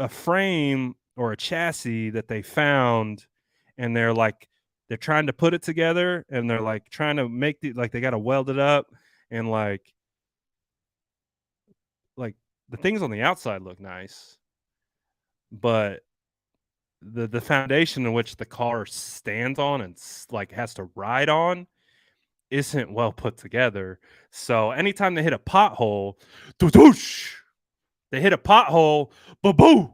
S1: frame or a chassis that they found, and they're trying to put it together, and they're like trying to make they got to weld it up, and like the things on the outside look nice, but the foundation in which the car stands on and like has to ride on isn't well put together. So anytime they hit a pothole, doosh, they hit a pothole, boo,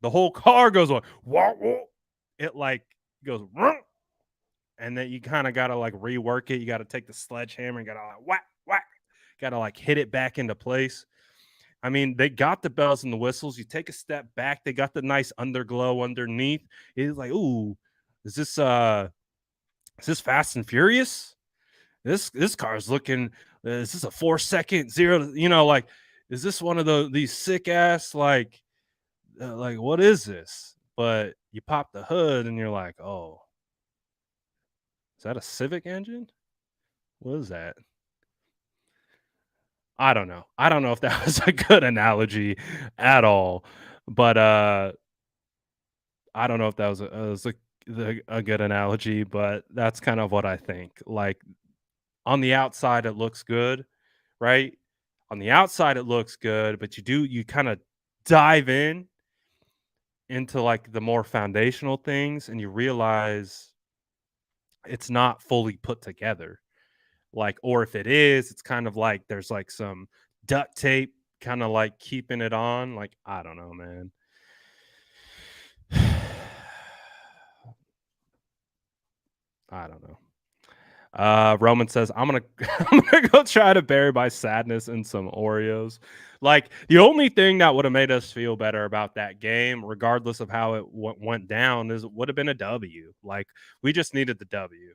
S1: the whole car goes on. It like goes, and then you kind of gotta like rework it. You got to take the sledgehammer and gotta like whack, whack, gotta like hit it back into place. I mean, they got the bells and the whistles. You take a step back, they got the nice underglow underneath. It's like, ooh, is this Fast and Furious? This car's looking. Is this a 4 second zero? Like, is this one of these sick ass like what is this? But you pop the hood and you're like, oh, is that a Civic engine? What is that? I don't know. I don't know if that was a good analogy at all, but I don't know if that was a good analogy, but that's kind of what I think. Like on the outside, it looks good, right? On the outside, it looks good, but you kind of dive into like the more foundational things, and you realize it's not fully put together. Like, or if it is, it's kind of like there's like some duct tape kind of like keeping it on. Like, I don't know, man. I don't know. Roman says, I'm gonna I'm gonna go try to bury my sadness in some Oreos. Like the only thing that would have made us feel better about that game, regardless of how it went down, is it would have been a W. Like we just needed the W.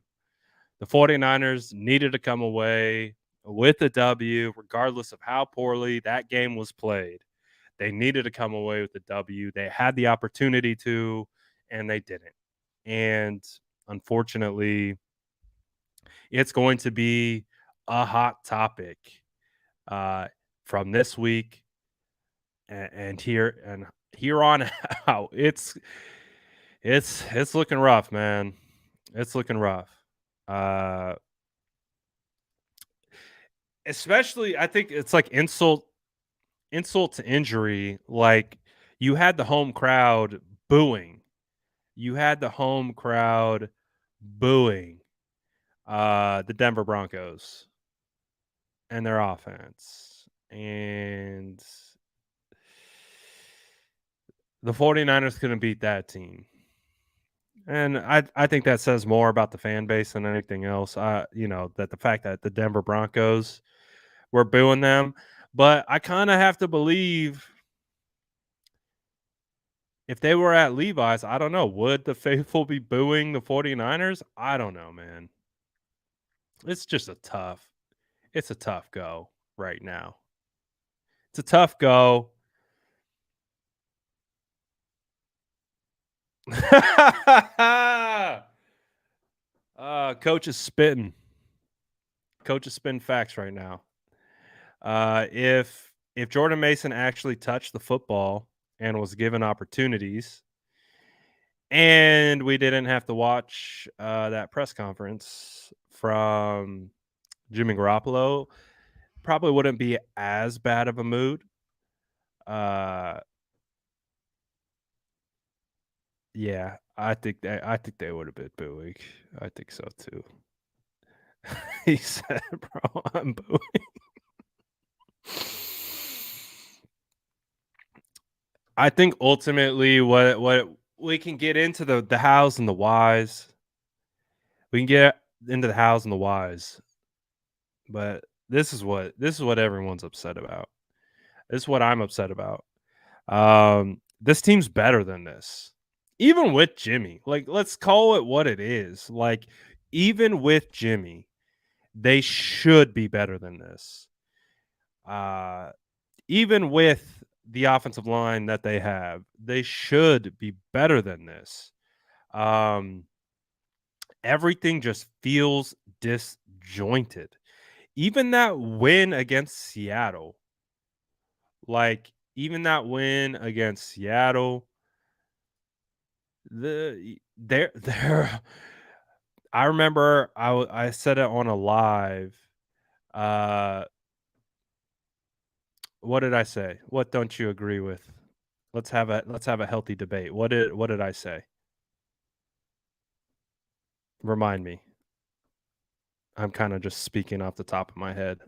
S1: The 49ers needed to come away with a W, regardless of how poorly that game was played. They needed to come away with the W. They had the opportunity to, and they didn't. And unfortunately, it's going to be a hot topic uh, from this week and here on out. It's looking rough, man. It's looking rough. Uh, Especially, I think it's like insult to injury. Like you had the home crowd booing. You had the home crowd booing the Denver Broncos and their offense. And the 49ers couldn't beat that team. And I think that says more about the fan base than anything else. That the fact that the Denver Broncos were booing them. But I kind of have to believe if they were at Levi's, I don't know, would the faithful be booing the 49ers? I don't know, man. It's just it's a tough go right now. It's a tough go. Coach is spitting. Coach is spitting facts right now. If Jordan Mason actually touched the football and was given opportunities, and we didn't have to watch that press conference from Jimmy Garoppolo, probably wouldn't be as bad of a mood. Yeah, I think they would have been booing. I think so too. He said, "Bro, I'm booing." I think ultimately what we can get into the hows and the whys. We can get into the hows and the whys. But this is what everyone's upset about. This is what I'm upset about. This team's better than this. Even with Jimmy. Like let's call it what it is. Like even with Jimmy, they should be better than this. Even with the offensive line that they have, they should be better than this. Everything just feels disjointed. Even that win against Seattle, even that win against Seattle, there. I remember I said it on a live. Uh, what did I say? What don't you agree with? Let's have a healthy debate. What did I say? Remind me. I'm kind of just speaking off the top of my head.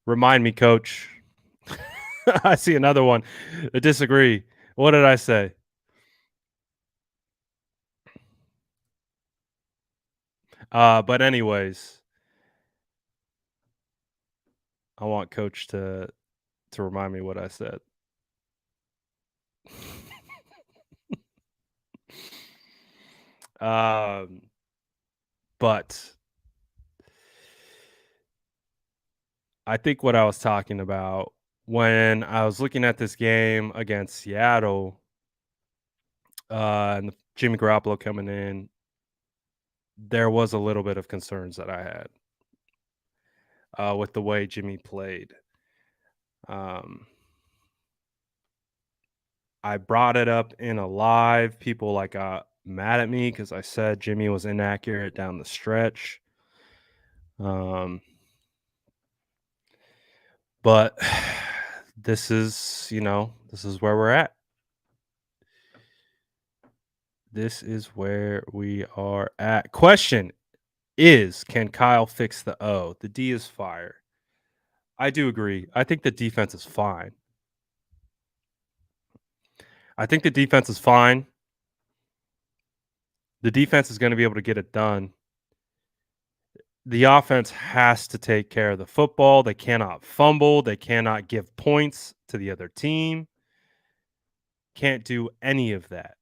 S1: Remind me, coach. I see another one. I disagree. What did I say? But anyways, I want Coach to remind me what I said. But I think what I was talking about when I was looking at this game against Seattle, and Jimmy Garoppolo coming in, there was a little bit of concerns that I had with the way Jimmy played. I brought it up in a live. People got mad at me because I said Jimmy was inaccurate down the stretch. But this is where we're at. This is where we are at. Question is, can Kyle fix the O? The D is fire. I do agree. I think the defense is fine. The defense is going to be able to get it done. The offense has to take care of the football. They cannot fumble. They cannot give points to the other team. Can't do any of that.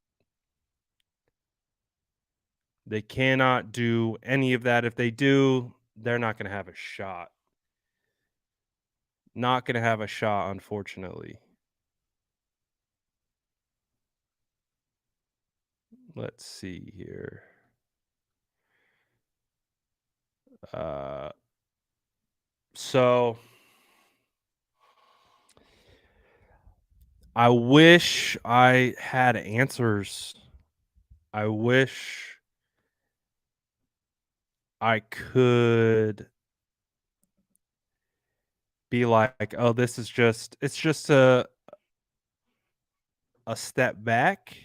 S1: They cannot do any of that. If they do, they're not going to have a shot. Not going to have a shot, unfortunately. Let's see here. So I wish I had answers. I wish I could be like, oh, it's just a step back,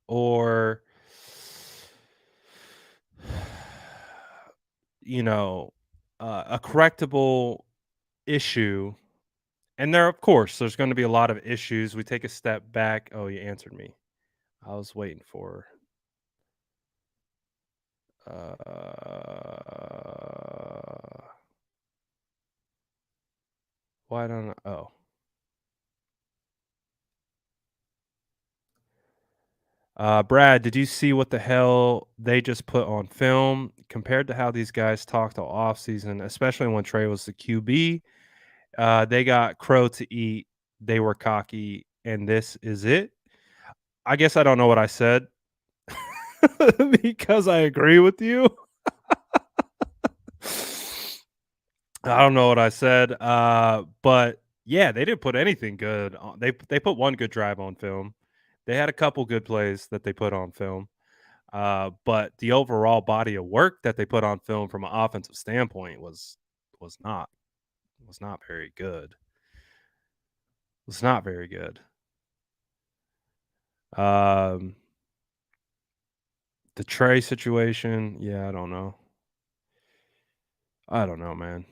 S1: or a correctable issue. And of course, there's going to be a lot of issues. We take a step back. Oh, you answered me. I was waiting for. Why don't I? Oh. Brad, did you see what the hell they just put on film compared to how these guys talked all offseason, especially when Trey was the QB? They got crow to eat. They were cocky, and this is it. I guess I don't know what I said because I agree with you. I don't know what I said, but yeah, they didn't put anything good on. They put one good drive on film. They had a couple good plays that they put on film. But the overall body of work that they put on film from an offensive standpoint was not very good. Was not very good. The Trey situation, yeah, I don't know. I don't know, man.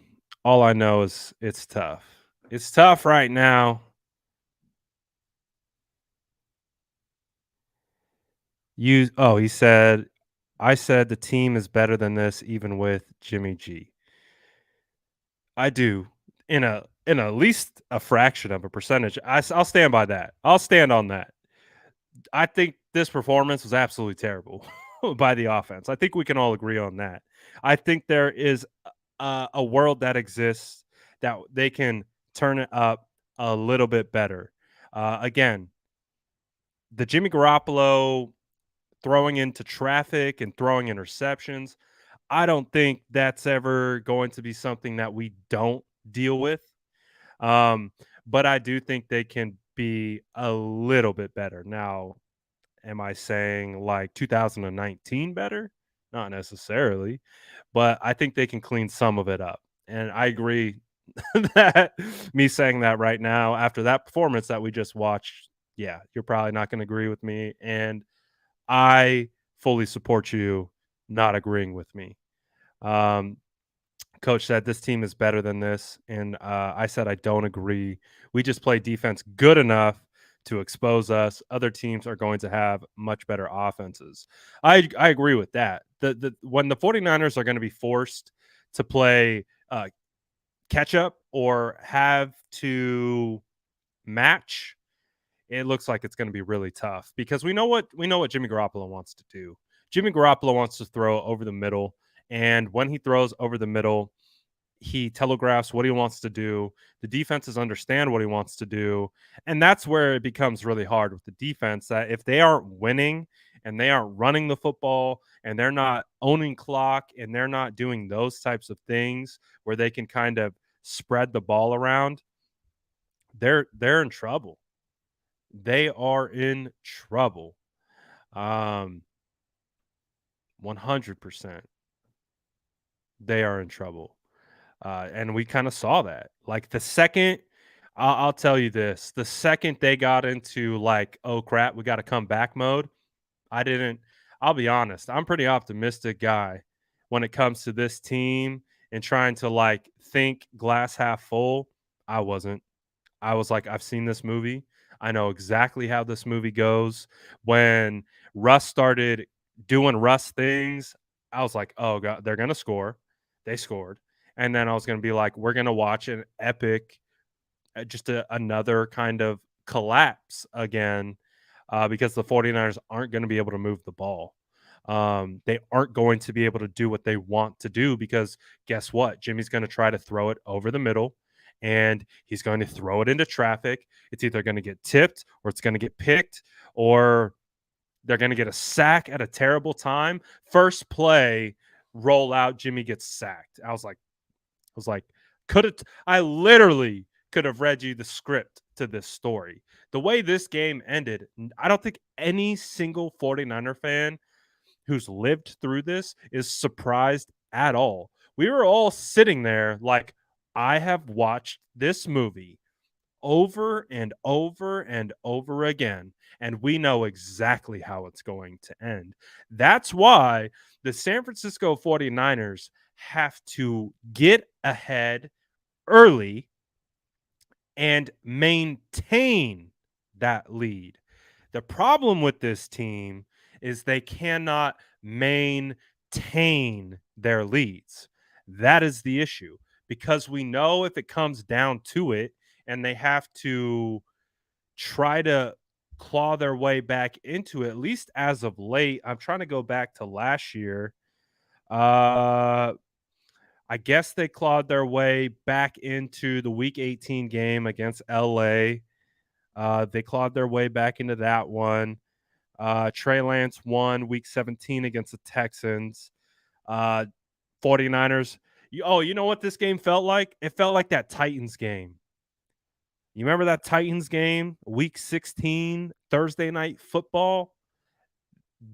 S1: All I know is it's tough. It's tough right now. He said, I said the team is better than this even with Jimmy G. I do in at least a fraction of a percentage. I'll stand by that. I'll stand on that. I think this performance was absolutely terrible by the offense. I think we can all agree on that. I think there is a world that exists that they can turn it up a little bit better. Again, the Jimmy Garoppolo throwing into traffic and throwing interceptions, I don't think that's ever going to be something that we don't deal with. But I do think they can be a little bit better. Now, am I saying like 2019 better? Not necessarily, but I think they can clean some of it up. And I agree that me saying that right now after that performance that we just watched, yeah, you're probably not going to agree with me. And I fully support you not agreeing with me. Coach said this team is better than this, and I said I don't agree. We just play defense good enough to expose us. Other teams are going to have much better offenses. I agree with that. When the 49ers are going to be forced to play catch up or have to match, it looks like it's going to be really tough because we know what Jimmy Garoppolo wants to do. Jimmy Garoppolo wants to throw over the middle, and when he throws over the middle, he telegraphs what he wants to do. The defenses understand what he wants to do, and that's where it becomes really hard with the defense. That if they aren't winning and they aren't running the football and they're not owning clock and they're not doing those types of things where they can kind of spread the ball around, they're in trouble. They are in trouble. 100%. They are in trouble. And we kind of saw that. Like the second, I'll tell you this, the second they got into like, oh crap, we got to come back mode, I didn't, I'll be honest, I'm pretty optimistic guy when it comes to this team and trying to like think glass half full. I wasn't. I was like, I've seen this movie. I know exactly how this movie goes. When Russ started doing Russ things, I was like, oh God, they're gonna score. They scored. And then I was gonna be like, we're gonna watch an epic, another kind of collapse again, because the 49ers aren't going to be able to move the ball. They aren't going to be able to do what they want to do because guess what? Jimmy's going to try to throw it over the middle and he's going to throw it into traffic. It's either going to get tipped or it's going to get picked or they're going to get a sack at a terrible time. First play, roll out, Jimmy gets sacked. I was like, I literally could have read you the script to this story. The way this game ended, I don't think any single 49er fan who's lived through this is surprised at all. We were all sitting there like, I have watched this movie over and over and over again, and we know exactly how it's going to end. That's why the San Francisco 49ers have to get ahead early and maintain that lead. The problem with this team is they cannot maintain their leads. That is the issue because we know if it comes down to it and they have to try to claw their way back into it, at least as of late. I'm trying to go back to last year. I guess they clawed their way back into the Week 18 game against LA. They clawed their way back into that one. Trey Lance won Week 17 against the Texans. 49ers. You know what this game felt like? It felt like that Titans game. You remember that Titans game, Week 16, Thursday night football?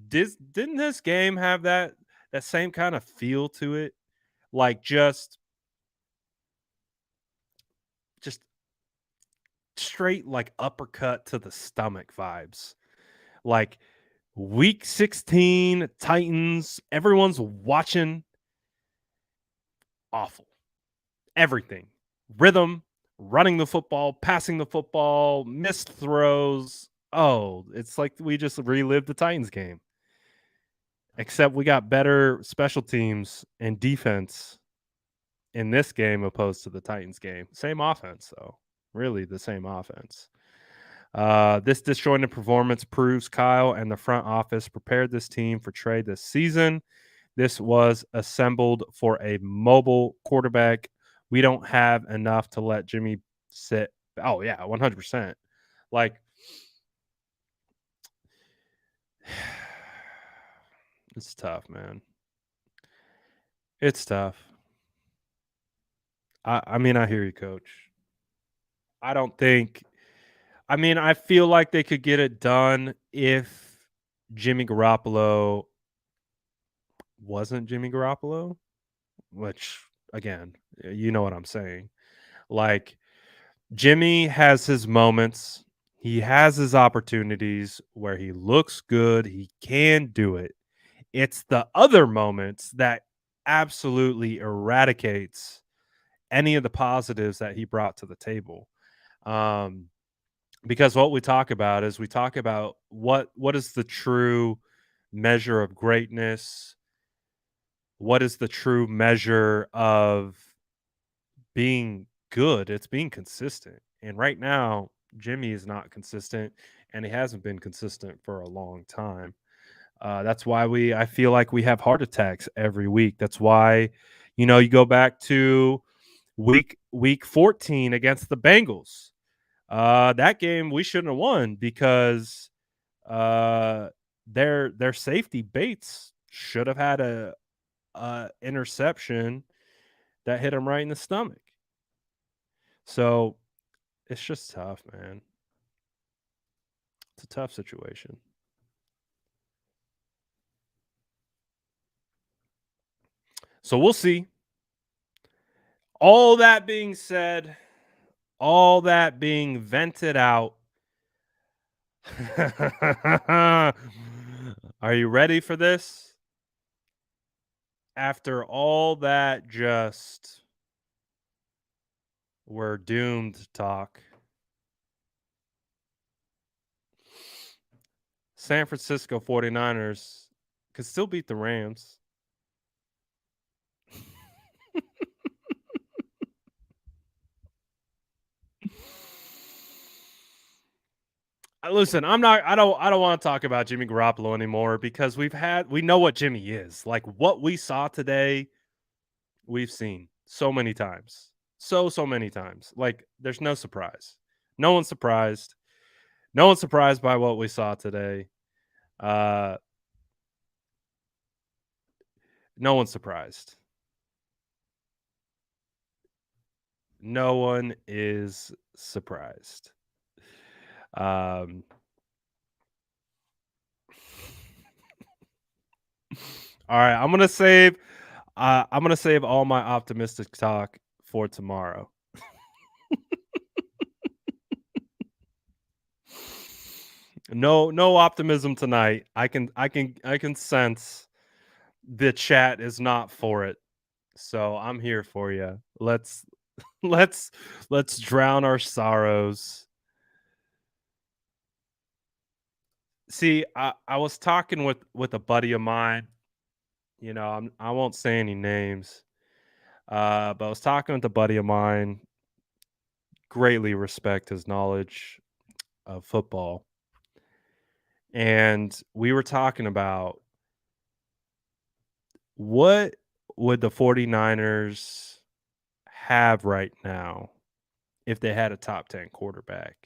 S1: Didn't this game have that same kind of feel to it? Like just straight like uppercut to the stomach vibes. Like Week 16 Titans, everyone's watching. Awful. Everything. Rhythm, running the football, passing the football, missed throws. Oh, it's like we just relived the Titans game. Except we got better special teams and defense in this game opposed to the Titans game. Same offense, though. Really the same offense. This disjointed performance proves Kyle and the front office prepared this team for trade this season. This was assembled for a mobile quarterback. We don't have enough to let Jimmy sit. Oh, yeah, 100%. Like, it's tough, man. It's tough. I mean, I hear you, Coach. I feel like they could get it done if Jimmy Garoppolo wasn't Jimmy Garoppolo, which, again, you know what I'm saying. Like, Jimmy has his moments. He has his opportunities where he looks good. He can do it. It's the other moments that absolutely eradicates any of the positives that he brought to the table. Because what we talk about is what is the true measure of greatness? What is the true measure of being good. It's being consistent. And right now, Jimmy is not consistent, and he hasn't been consistent for a long time. That's why I feel like we have heart attacks every week. That's why, you go back to week 14 against the Bengals. That game we shouldn't have won because uh, their safety Bates should have had a interception that hit him right in the stomach. So it's just tough, man. It's a tough situation. So we'll see. All that being said, all that being vented out. Are you ready for this? After all that just we're doomed talk. San Francisco 49ers could still beat the Rams. Listen, I don't want to talk about Jimmy Garoppolo anymore because we know what Jimmy is. Like what we saw today, we've seen so many times. So many times. Like there's no surprise. No one's surprised. No one's surprised by what we saw today. No one's surprised. No one is surprised. All right, I'm gonna save all my optimistic talk for tomorrow. No optimism tonight. I can sense the chat is not for it. So I'm here for you. Let's drown our sorrows. See, I was talking with a buddy of mine. I won't say any names. But I was talking with a buddy of mine. Greatly respect his knowledge of football. And we were talking about what would the 49ers have right now if they had a top 10 quarterback.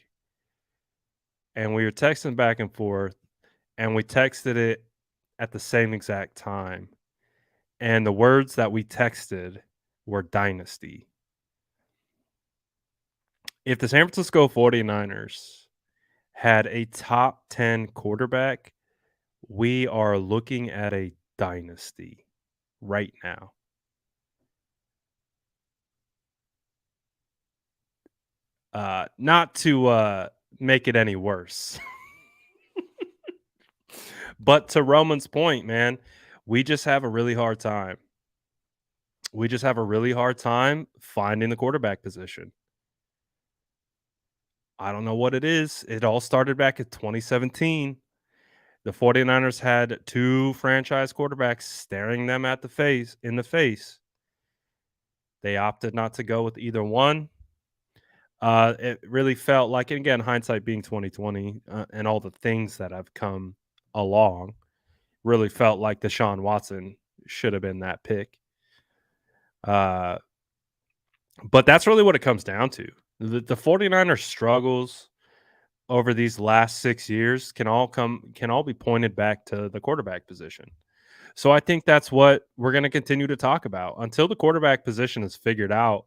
S1: And we were texting back and forth, and we texted it at the same exact time. And the words that we texted were dynasty. If the San Francisco 49ers had a top 10 quarterback, we are looking at a dynasty right now. Not to make it any worse. But to Roman's point, man, we just have a really hard time. We just have a really hard time finding the quarterback position. I don't know what it is. It all started back in 2017. The 49ers had two franchise quarterbacks staring them in the face. They opted not to go with either one. It really felt like, and again, hindsight being 2020, and all the things that have come along, really felt like Deshaun Watson should have been that pick. But that's really what it comes down to. The 49ers struggles over these last 6 years can all be pointed back to the quarterback position. So I think that's what we're going to continue to talk about until the quarterback position is figured out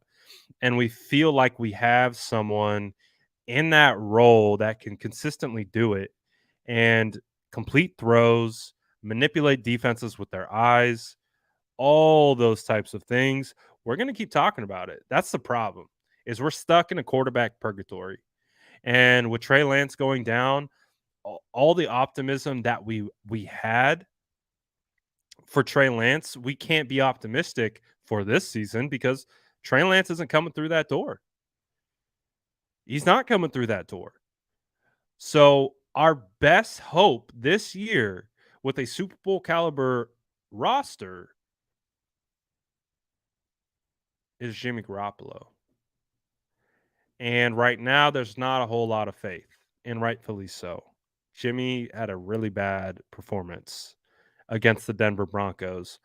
S1: and we feel like we have someone in that role that can consistently do it and complete throws, manipulate defenses with their eyes, all those types of things. We're going to keep talking about it. That's the problem, is we're stuck in a quarterback purgatory. And with Trey Lance going down, all the optimism that we had for Trey Lance, we can't be optimistic for this season because Trey Lance isn't coming through that door. He's not coming through that door. So our best hope this year with a Super Bowl caliber roster is Jimmy Garoppolo. And right now, there's not a whole lot of faith, and rightfully so. Jimmy had a really bad performance against the Denver Broncos.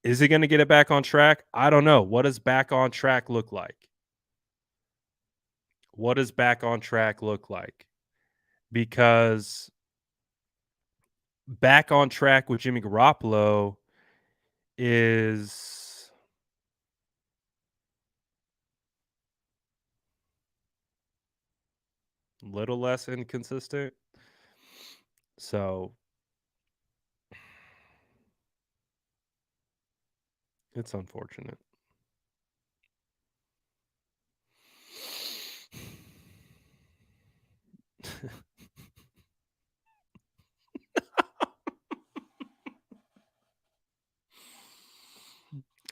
S1: Is he going to get it back on track? I don't know. What does back on track look like? What does back on track look like? Because back on track with Jimmy Garoppolo is a little less inconsistent. So it's unfortunate.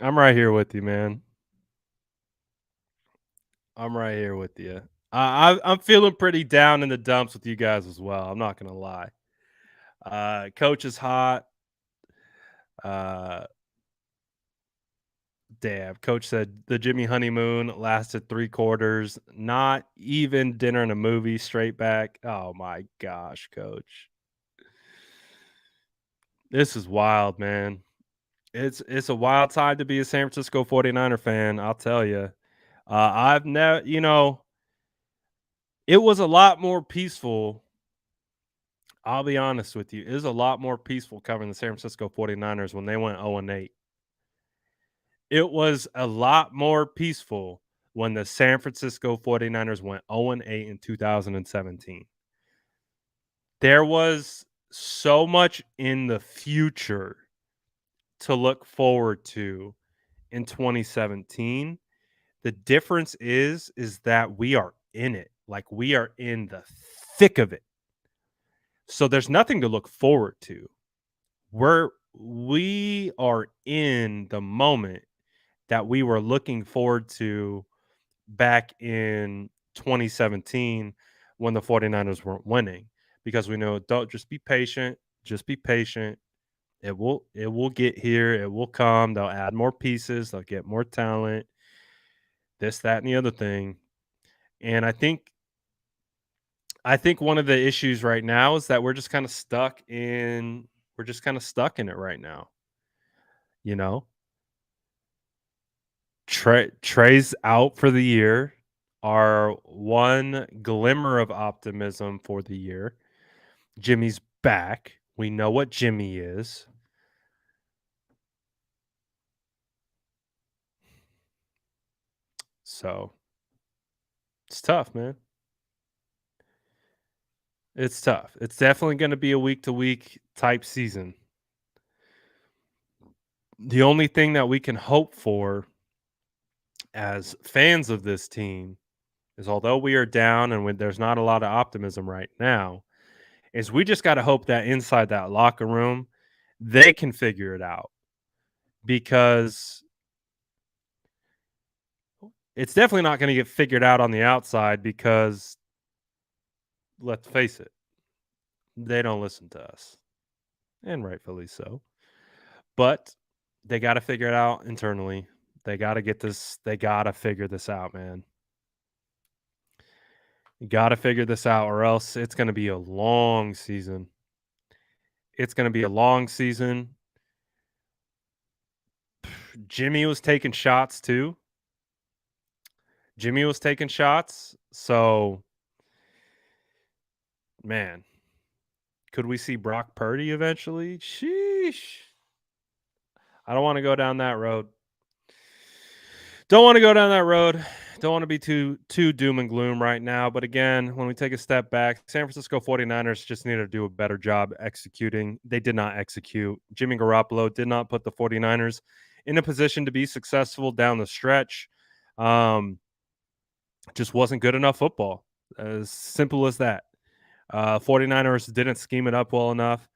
S1: I'm right here with you, man. I'm right here with you. I'm feeling pretty down in the dumps with you guys as well. I'm not gonna lie. Coach is hot. Uh, Damn. Coach said the Jimmy honeymoon lasted 3 quarters. Not even dinner and a movie. Straight back. Oh my gosh, Coach. This is wild, man. It's a wild time to be a San Francisco 49er fan, I'll tell you. I've never, it was a lot more peaceful. I'll be honest with you. It was a lot more peaceful covering the San Francisco 49ers when they went 0-8. It was a lot more peaceful when the San Francisco 49ers went 0-8 in 2017. There was so much in the future to look forward to in 2017. The difference is that we are in it. Like we are in the thick of it. So there's nothing to look forward to. We are in the moment that we were looking forward to back in 2017 when the 49ers weren't winning, because we know, don't just be patient, just be patient. It will get here, it will come. They'll add more pieces, they'll get more talent, this, that, and the other thing. And I think one of the issues right now is that we're just kind of stuck in it right now. You know, Trey's out for the year. Our one glimmer of optimism for the year. Jimmy's back. We know what Jimmy is. So it's tough, man. It's tough. It's definitely going to be a week to week type season. The only thing that we can hope for as fans of this team is, although we are down and there's not a lot of optimism right now, is we just got to hope that inside that locker room, they can figure it out, because it's definitely not going to get figured out on the outside, because let's face it, they don't listen to us, and rightfully so. But they got to figure it out internally. They got to figure this out, man. You got to figure this out, or else it's going to be a long season. It's going to be a long season. Jimmy was taking shots too. So, man, could we see Brock Purdy eventually? Sheesh. I don't want to go down that road. Don't want to be too doom and gloom right now. But again, when we take a step back, San Francisco 49ers just need to do a better job executing. They did not execute. Jimmy Garoppolo did not put the 49ers in a position to be successful down the stretch. Just wasn't good enough football. As simple as that. 49ers didn't scheme it up well enough.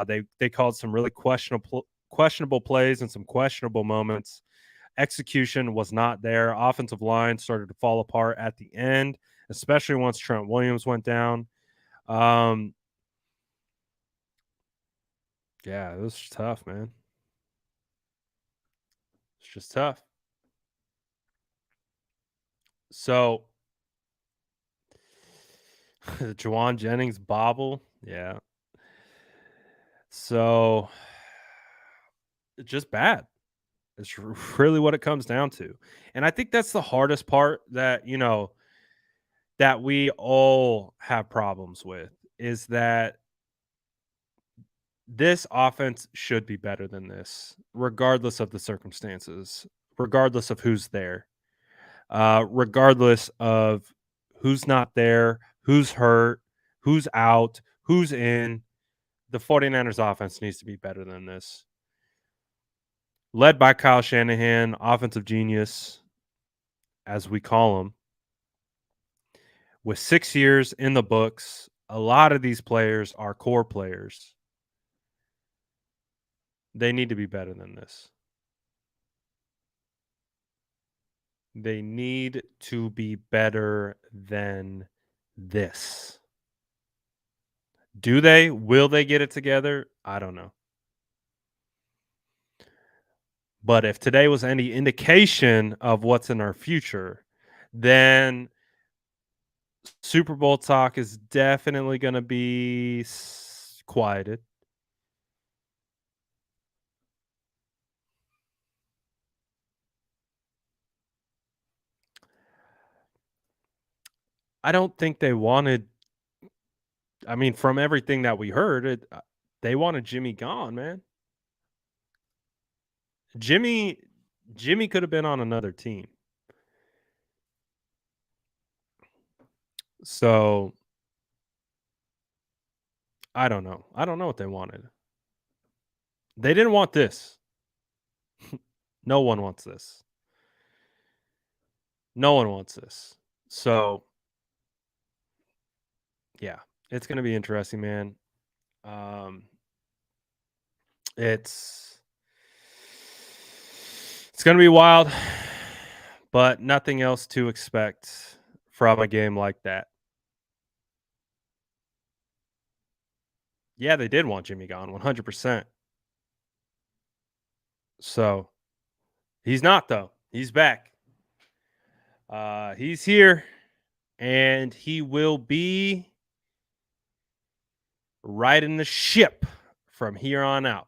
S1: They called some really questionable plays and some questionable moments. Execution was not there. Offensive line started to fall apart at the end, especially once Trent Williams went down. Yeah, it was tough, man. It's just tough. So Juwan Jennings bobble. Yeah. So it's just bad. It's really what it comes down to. And I think that's the hardest part that, that we all have problems with is that this offense should be better than this, regardless of the circumstances, regardless of who's there, regardless of who's not there, who's hurt, who's out, who's in. The 49ers offense needs to be better than this. Led by Kyle Shanahan, offensive genius, as we call him. With 6 years in the books, a lot of these players are core players. They need to be better than this. They need to be better than this. Do they? Will they get it together? I don't know. But if today was any indication of what's in our future, then Super Bowl talk is definitely going to be quieted. I don't think they wanted. I mean, from everything that we heard, they wanted Jimmy gone, man. Jimmy could have been on another team. So I don't know. I don't know what they wanted. They didn't want this. No one wants this. No one wants this. So yeah, it's going to be interesting, man. It's going to be wild, but nothing else to expect from a game like that. Yeah, they did want Jimmy gone 100%. So he's not, though. He's back. He's here, and he will be riding the ship from here on out.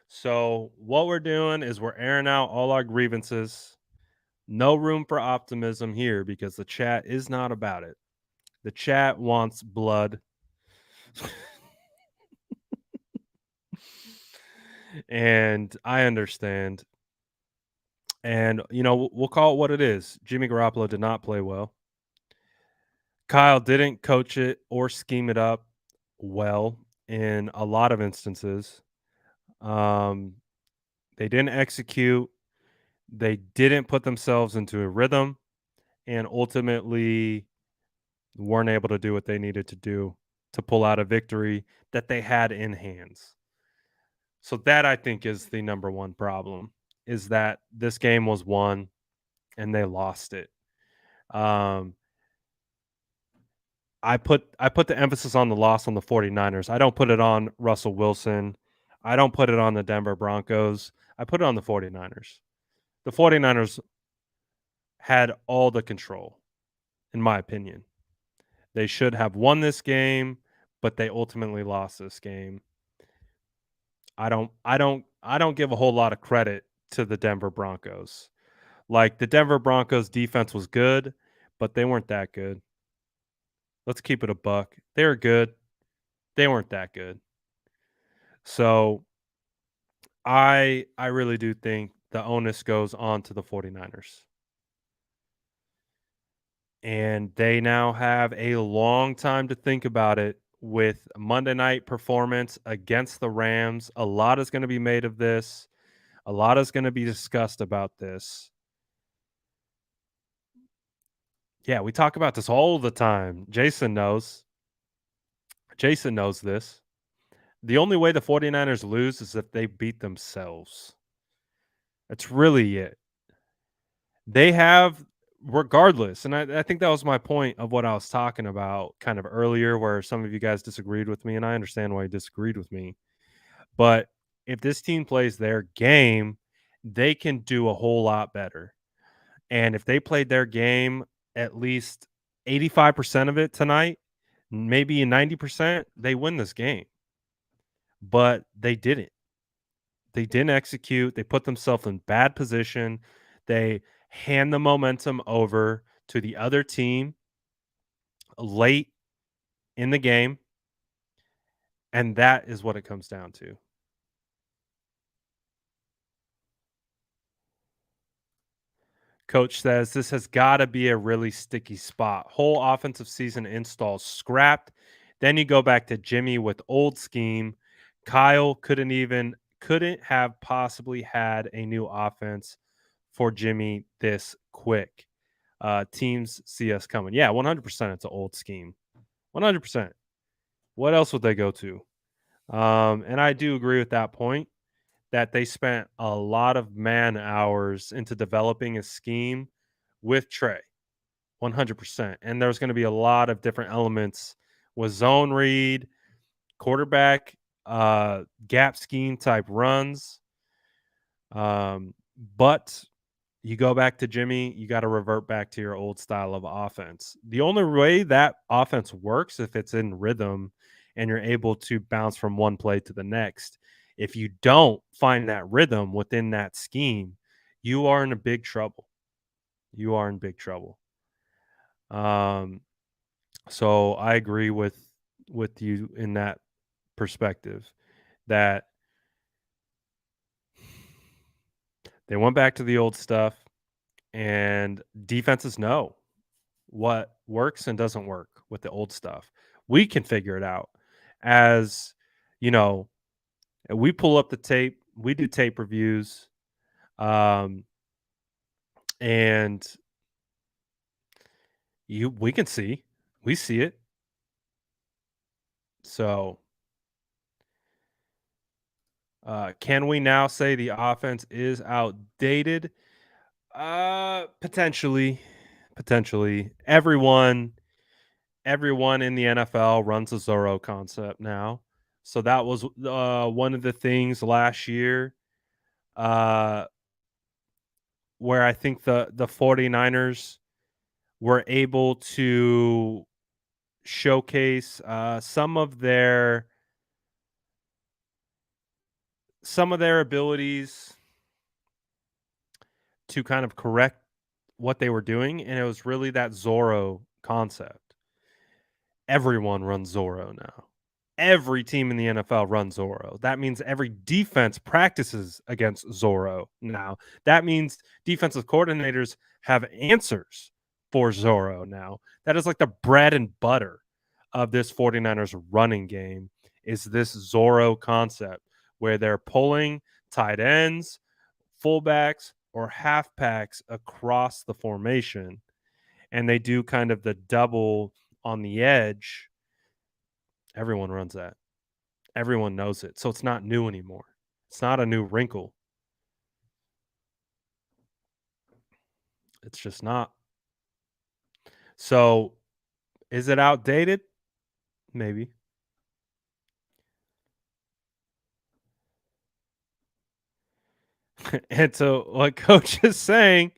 S1: So what we're doing is we're airing out all our grievances. No room for optimism here because the chat is not about it. The chat wants blood. And I understand. And, we'll call it what it is. Jimmy Garoppolo did not play well. Kyle didn't coach it or scheme it up well in a lot of instances. They didn't execute. They didn't put themselves into a rhythm and ultimately weren't able to do what they needed to do to pull out a victory that they had in hands. So that I think is the number one problem is that this game was won and they lost it. I put the emphasis on the loss on the 49ers. I don't put it on Russell Wilson. I don't put it on the Denver Broncos. I put it on the 49ers. The 49ers had all the control, in my opinion. They should have won this game, but they ultimately lost this game. I don't give a whole lot of credit to the Denver Broncos. Like the Denver Broncos defense was good, but they weren't that good. Let's keep it a buck. They were good. They weren't that good. So I really do think the onus goes on to the 49ers. And they now have a long time to think about it with Monday night performance against the Rams. A lot is going to be made of this. A lot is going to be discussed about this. Yeah, we talk about this all the time. Jason knows. Jason knows this. The only way the 49ers lose is if they beat themselves. That's really it. They have, regardless, and I think that was my point of what I was talking about kind of earlier, where some of you guys disagreed with me, and I understand why you disagreed with me. But if this team plays their game, they can do a whole lot better. And if they played their game at least 85% of it tonight, maybe in 90%, they win this game. But they didn't. They didn't execute. They put themselves in bad position. They hand the momentum over to the other team late in the game. And that is what it comes down to. Coach says this has got to be a really sticky spot. Whole offensive season installs scrapped. Then you go back to Jimmy with old scheme. Kyle couldn't have possibly had a new offense for Jimmy this quick. Teams see us coming. Yeah, 100%. It's an old scheme. 100%. What else would they go to? And I do agree with that point that they spent a lot of man hours into developing a scheme with Trey. 100%. And there's going to be a lot of different elements with zone read, quarterback, gap scheme type runs. But you go back to Jimmy, you got to revert back to your old style of offense. The only way that offense works if it's in rhythm and you're able to bounce from one play to the next. If you don't find that rhythm within that scheme, you are in a big trouble. You are in big trouble. So I agree with you in that perspective that they went back to the old stuff and defenses know what works and doesn't work with the old stuff. We can figure it out as, you know, we pull up the tape, we do tape reviews, and we can see, we see it. So, can we now say the offense is outdated? Potentially. Everyone in the NFL runs a Zorro concept now. So that was one of the things last year where I think the 49ers were able to showcase some of their abilities to kind of correct what they were doing, and it was really that Zorro concept. Everyone runs Zorro now. Every team in the NFL runs Zorro. That means every defense practices against Zorro now. That means defensive coordinators have answers for Zorro now. That is like the bread and butter of this 49ers running game is this Zorro concept where they're pulling tight ends, fullbacks, or halfbacks across the formation, and they do kind of the double on the edge. Everyone runs that. Everyone knows it. So it's not new anymore. It's not a new wrinkle. It's just not. So is it outdated? Maybe. And so what Coach is saying,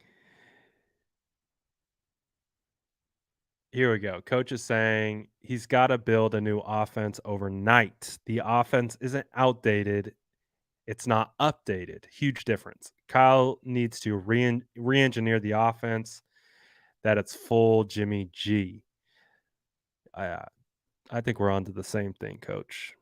S1: here we go. Coach is saying he's got to build a new offense overnight. The offense isn't outdated. It's not updated. Huge difference. Kyle needs to re-engineer the offense that it's full Jimmy G. I think we're on to the same thing, Coach.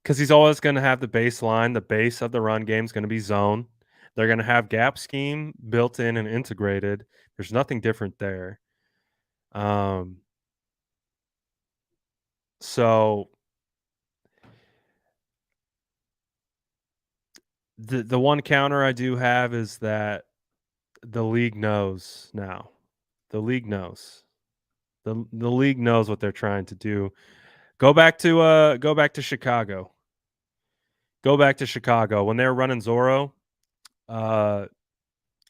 S1: Because he's always going to have the baseline. The base of the run game is going to be zone. They're going to have gap scheme built in and integrated. There's nothing different there. So the one counter I do have is that the league knows now. The league knows. The league knows what they're trying to do. Go back to Chicago. Go back to Chicago when they were running Zorro.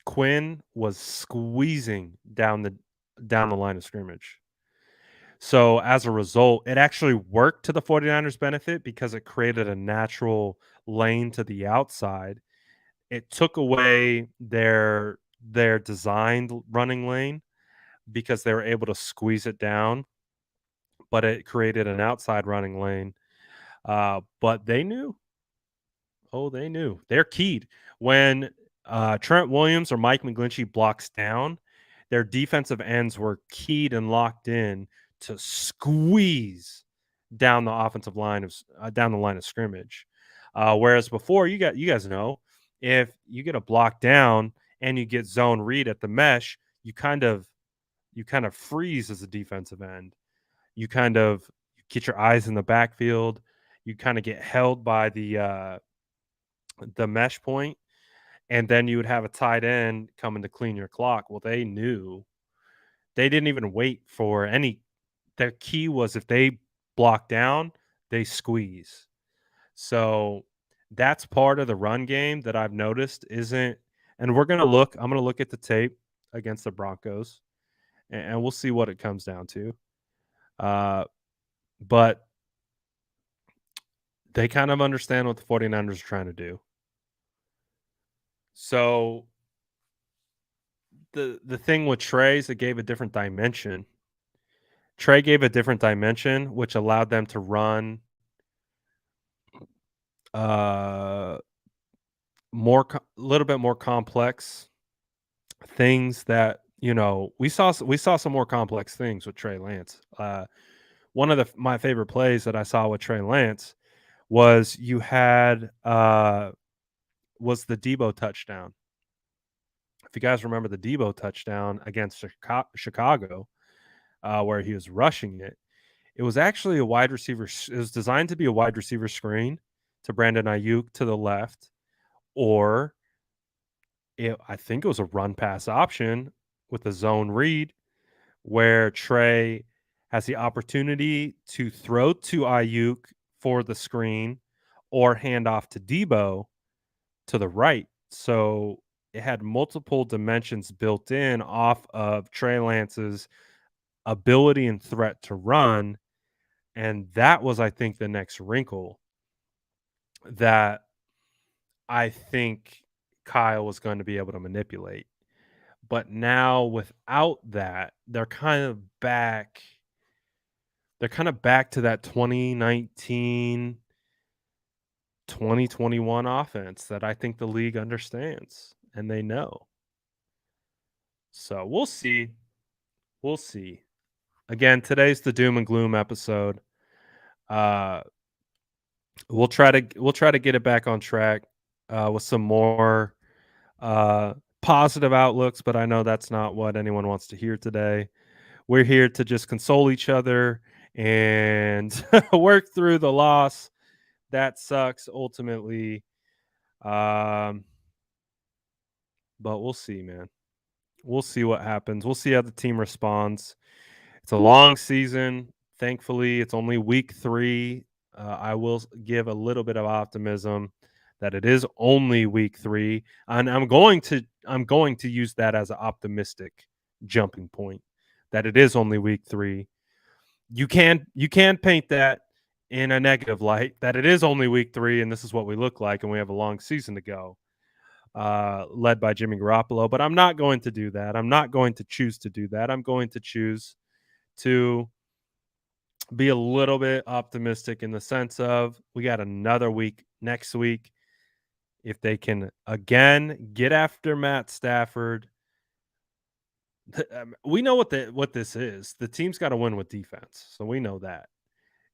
S1: Quinn was squeezing down the line of scrimmage. So as a result, it actually worked to the 49ers' benefit because it created a natural lane to the outside. It took away their designed running lane because they were able to squeeze it down but it created an outside running lane. But they knew. Oh, they knew. They're keyed. When Trent Williams or Mike McGlinchey blocks down, their defensive ends were keyed and locked in to squeeze down the offensive line of down the line of scrimmage. Whereas before, you guys know, if you get a block down and you get zone read at the mesh, you kind of freeze as a defensive end. You kind of get your eyes in the backfield. You kind of get held by the mesh point, and then you would have a tight end coming to clean your clock. Well, they knew. They didn't even wait for any. Their key was if they block down, they squeeze. So that's part of the run game that I've noticed isn't. And I'm going to look at the tape against the Broncos, and we'll see what it comes down to. But they kind of understand what the 49ers are trying to do. So the thing with Trey is it gave a different dimension. Trey gave a different dimension, which allowed them to run a little bit more complex things that, we saw some more complex things with Trey Lance. One of my favorite plays that I saw with Trey Lance was was the Debo touchdown. If you guys remember the Debo touchdown against Chicago, where he was rushing it, it was actually a wide receiver. It was designed to be a wide receiver screen to Brandon Ayuk to the left, or I think it was a run pass option with a zone read where Trey has the opportunity to throw to Ayuk for the screen or hand off to Debo to the right. So it had multiple dimensions built in off of Trey Lance's ability and threat to run. And that was, I think, the next wrinkle that I think Kyle was going to be able to manipulate. But now without that, they're kind of back. They're kind of back to that 2019, 2021 offense that I think the league understands and they know. So we'll see. We'll see. Again, today's the doom and gloom episode. We'll try to get it back on track with some more positive outlooks, but I know that's not what anyone wants to hear today. We're here to just console each other and work through the loss. That sucks ultimately. But we'll see, man. We'll see what happens. We'll see how the team responds. It's a long season. Thankfully, it's only week 3. I will give a little bit of optimism that it is only week 3, and I'm going to use that as an optimistic jumping point. That it is only week 3. You can paint that in a negative light. That it is only week 3, and this is what we look like, and we have a long season to go. Led by Jimmy Garoppolo, but I'm not going to do that. I'm not going to choose to do that. I'm going to choose to be a little bit optimistic in the sense of we got another week next week. If they can again get after Matt Stafford, we know what this is. The team's got to win with defense, so we know that.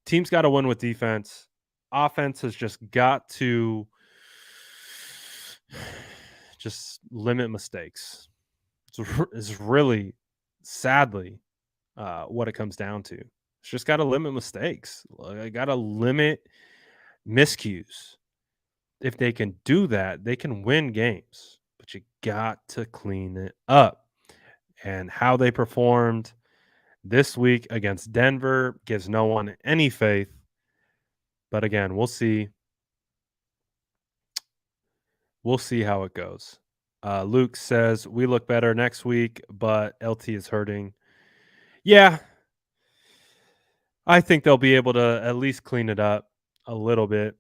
S1: Team's got to win with defense. Offense has just got to just limit mistakes. It's really, sadly, what it comes down to. It's just got to limit mistakes. I got to limit miscues. If they can do that, they can win games. But you got to clean it up. And how they performed this week against Denver gives no one any faith. But again, we'll see. We'll see how it goes. Luke says, we look better next week, but LT is hurting. Yeah. I think they'll be able to at least clean it up a little bit.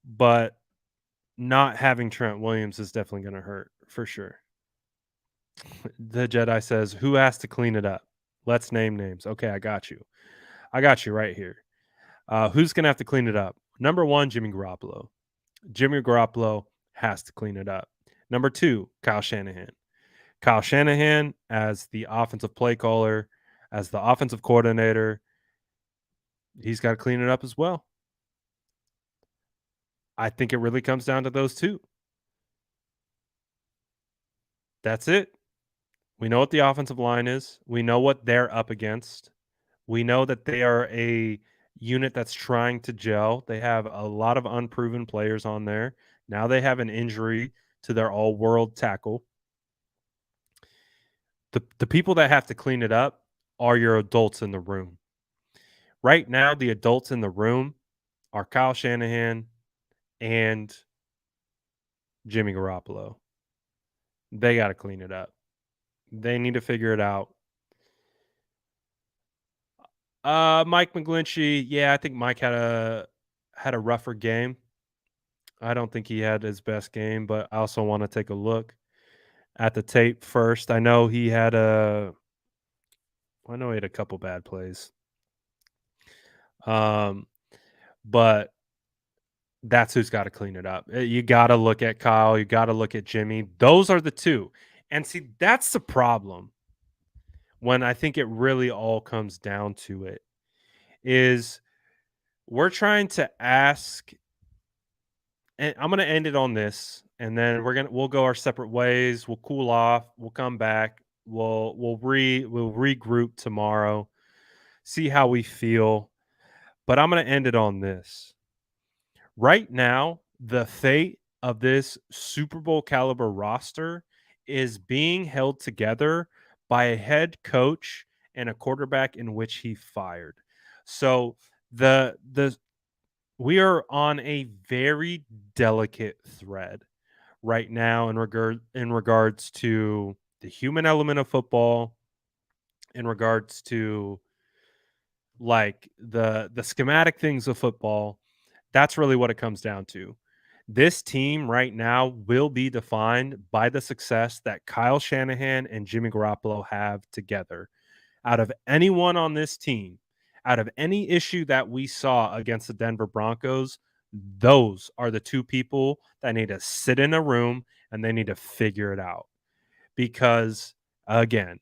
S1: But not having Trent Williams is definitely going to hurt for sure. The Jedi says, who has to clean it up? Let's name names. Okay, I got you. I got you right here. Who's going to have to clean it up? Number 1, Jimmy Garoppolo. Jimmy Garoppolo has to clean it up. Number 2, Kyle Shanahan. Kyle Shanahan, as the offensive play caller, as the offensive coordinator, he's got to clean it up as well. I think it really comes down to those two. That's it. We know what the offensive line is. We know what they're up against. We know that they are a unit that's trying to gel. They have a lot of unproven players on there. Now they have an injury to their all-world tackle. The people that have to clean it up are your adults in the room. Right now, the adults in the room are Kyle Shanahan and Jimmy Garoppolo. They got to clean it up. They need to figure it out. Mike McGlinchey, yeah, I think Mike had a rougher game. I don't think he had his best game, but I also want to take a look at the tape first. I know he had a couple bad plays. But that's who's got to clean it up. You got to look at Kyle, you got to look at Jimmy. Those are the two. And see, that's the problem when I think it really all comes down to it is we're trying to ask, and I'm going to end it on this, and then we'll go our separate ways. We'll cool off. We'll come back. We'll regroup tomorrow, see how we feel. But I'm going to end it on this. Right now, the fate of this Super Bowl caliber roster is being held together by a head coach and a quarterback in which he fired. So the we are on a very delicate thread right now in regards to the human element of football, in regards to like the schematic things of football. That's really what it comes down to. This team right now will be defined by the success that Kyle Shanahan and Jimmy Garoppolo have together. Out of anyone on this team, out of any issue that we saw against the Denver Broncos, those are the two people that need to sit in a room and they need to figure it out. Because, again,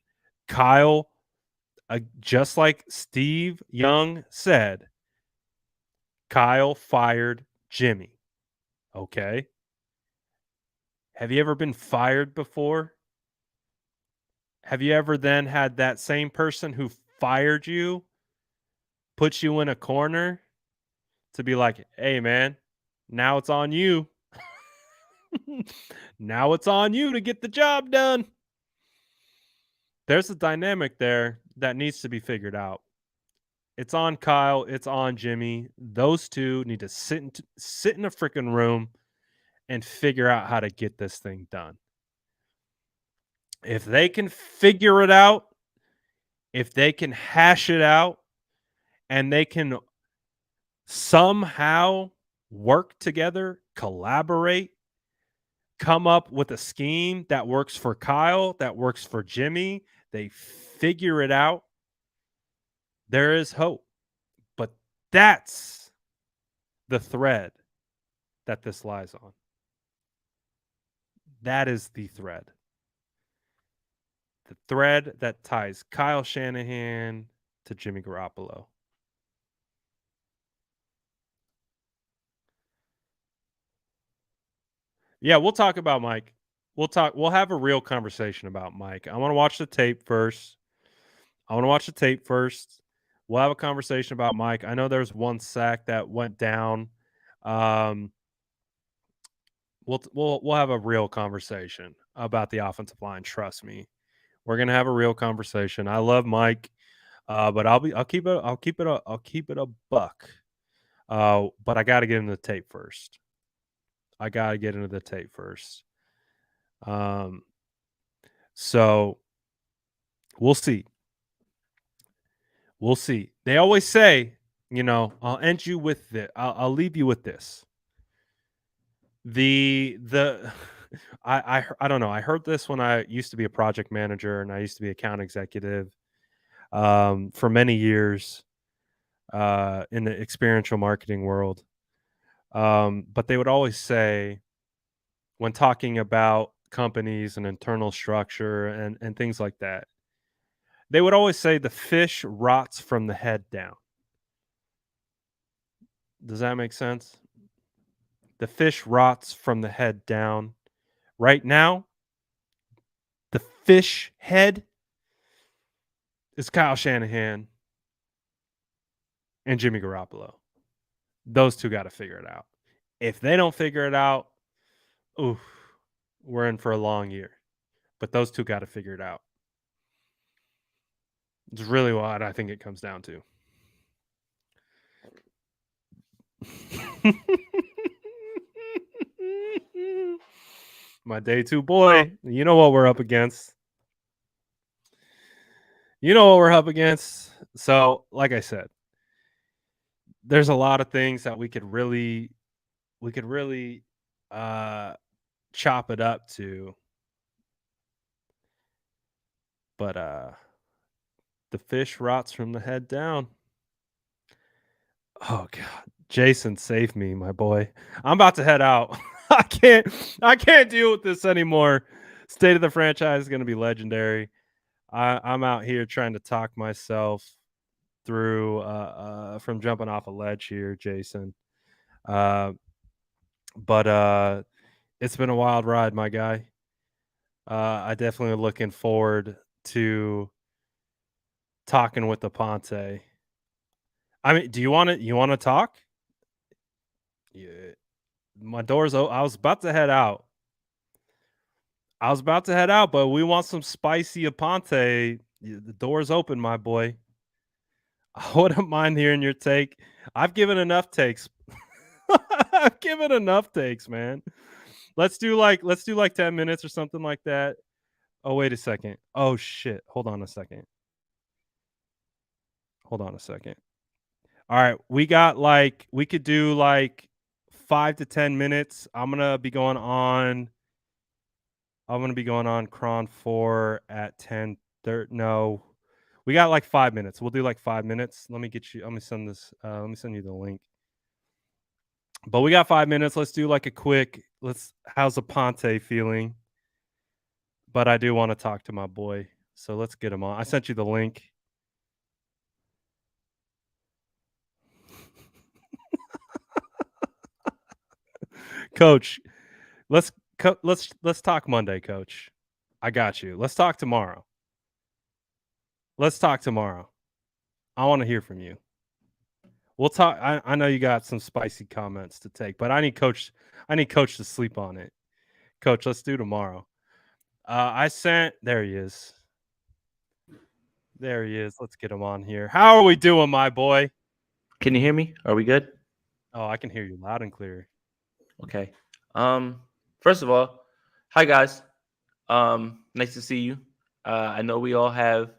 S1: Kyle, just like Steve Young said, Kyle fired Jimmy. Okay. Have you ever been fired before? Have you ever then had that same person who fired you put you in a corner to be like, hey, man, now it's on you. Now it's on you to get the job done. There's a dynamic there that needs to be figured out. It's on Kyle. It's on Jimmy. Those two need to sit in a freaking room and figure out how to get this thing done. If they can figure it out, if they can hash it out, and they can somehow work together, collaborate, come up with a scheme that works for Kyle, that works for Jimmy, they figure it out, there is hope. But that's the thread that this lies on. That is the thread. The thread that ties Kyle Shanahan to Jimmy Garoppolo. Yeah, we'll talk about Mike. We'll have a real conversation about Mike. I want to watch the tape first. We'll have a conversation about Mike. I know there's one sack that went down. We'll have a real conversation about the offensive line. Trust me. We're gonna have a real conversation. I love Mike, but I'll keep it a buck. But I got to get into the tape first. So we'll see. They always say, I'll end you with this. I'll leave you with this. I don't know. I heard this when I used to be a project manager and I used to be account executive for many years. in the experiential marketing world. But they would always say, when talking about companies and internal structure and things like that, they would always say the fish rots from the head down. Does that make sense? The fish rots from the head down. Right now, the fish head is Kyle Shanahan and Jimmy Garoppolo. Those two got to figure it out. If they don't figure it out, oof, we're in for a long year. But those two got to figure it out. It's really what I think it comes down to. My day two boy, you know what we're up against. So, like I said, there's a lot of things that we could really chop it up to. But the fish rots from the head down. Oh God. Jason, save me, my boy. I'm about to head out. I can't deal with this anymore. State of the franchise is gonna be legendary. I'm out here trying to talk myself through from jumping off a ledge here, Jason. But it's been a wild ride, my guy. I definitely looking forward to talking with the Ponte. I mean, do you want to talk? Yeah. My door's open. I was about to head out, but we want some spicy Aponte. The door's open, my boy. I wouldn't mind hearing your take. I've given enough takes. I've given enough takes, man. Let's do like 10 minutes or something like that. Oh, wait a second. Oh shit. Hold on a second. All right, we could do like 5 to 10 minutes. I'm gonna be going on Cron 4 at 10:30. No, we got like 5 minutes. We'll do like 5 minutes. Let me send you the link. But we got 5 minutes. Let's do like a quick. How's Aponte feeling? But I do want to talk to my boy, so let's get him on. I sent you the link. Coach, let's talk Monday, Coach. I got you. Let's talk tomorrow. I want to hear from you. We'll talk. I know you got some spicy comments to take, but I need Coach to sleep on it. Coach, let's do tomorrow. There he is. Let's get him on here. How are we doing, my boy?
S5: Can you hear me? Are we good?
S1: Oh, I can hear you loud and clear.
S5: Okay. First of all, hi guys. Nice to see you. I know we all have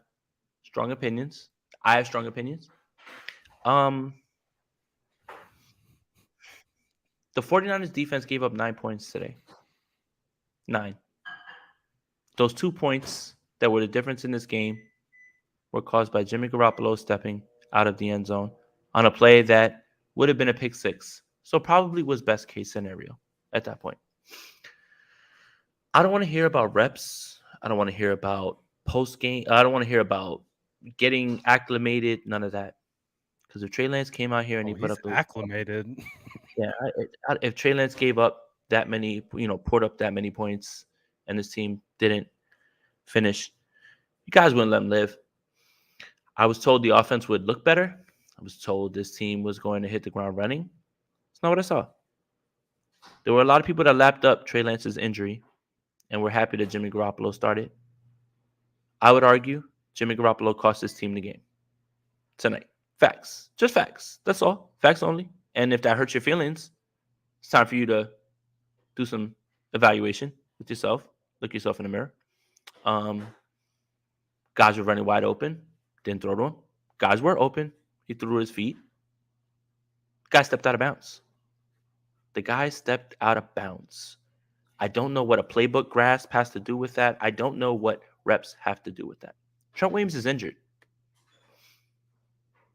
S5: strong opinions. I have strong opinions. The 49ers defense gave up 9 points today. 9. Those 2 points that were the difference in this game were caused by Jimmy Garoppolo stepping out of the end zone on a play that would have been a pick six. So probably was best case scenario at that point. I don't want to hear about reps. I don't want to hear about post game. I don't want to hear about getting acclimated. None of that. Because if Trey Lance came out here and he put up
S1: acclimated.
S5: Yeah, if Trey Lance gave up that many, poured up that many points, and this team didn't finish, you guys wouldn't let him live. I was told the offense would look better. I was told this team was going to hit the ground running. It's not what I saw. There were a lot of people that lapped up Trey Lance's injury and were happy that Jimmy Garoppolo started. I would argue Jimmy Garoppolo cost his team the game tonight. Facts. Just facts. That's all. Facts only. And if that hurts your feelings, it's time for you to do some evaluation with yourself. Look yourself in the mirror. Guys were running wide open. Didn't throw to him. Guys were open. He threw to his feet. Guy stepped out of bounds. The guy stepped out of bounds. I don't know what a playbook grasp has to do with that. I don't know what reps have to do with that. Trent Williams is injured.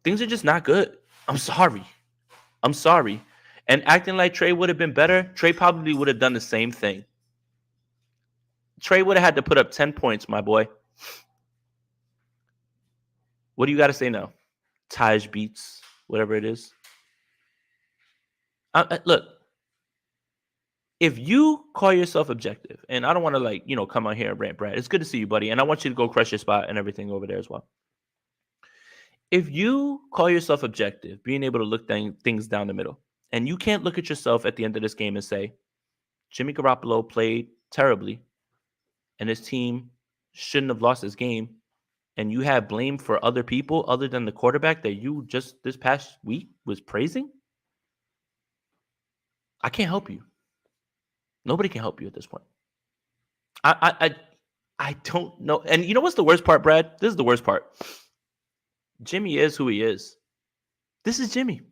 S5: Things are just not good. I'm sorry. I'm sorry. And acting like Trey would have been better, Trey probably would have done the same thing. Trey would have had to put up 10 points, my boy. What do you got to say now? Taj beats, whatever it is. Look, if you call yourself objective, and I don't want to come on here and rant, Brad. It's good to see you, buddy. And I want you to go crush your spot and everything over there as well. If you call yourself objective, being able to look things down the middle, and you can't look at yourself at the end of this game and say, Jimmy Garoppolo played terribly, and his team shouldn't have lost this game, and you have blame for other people other than the quarterback that you just this past week was praising, I can't help you. Nobody can help you at this point. I don't know. And you know what's the worst part, Brad? This is the worst part. Jimmy is who he is. This is Jimmy.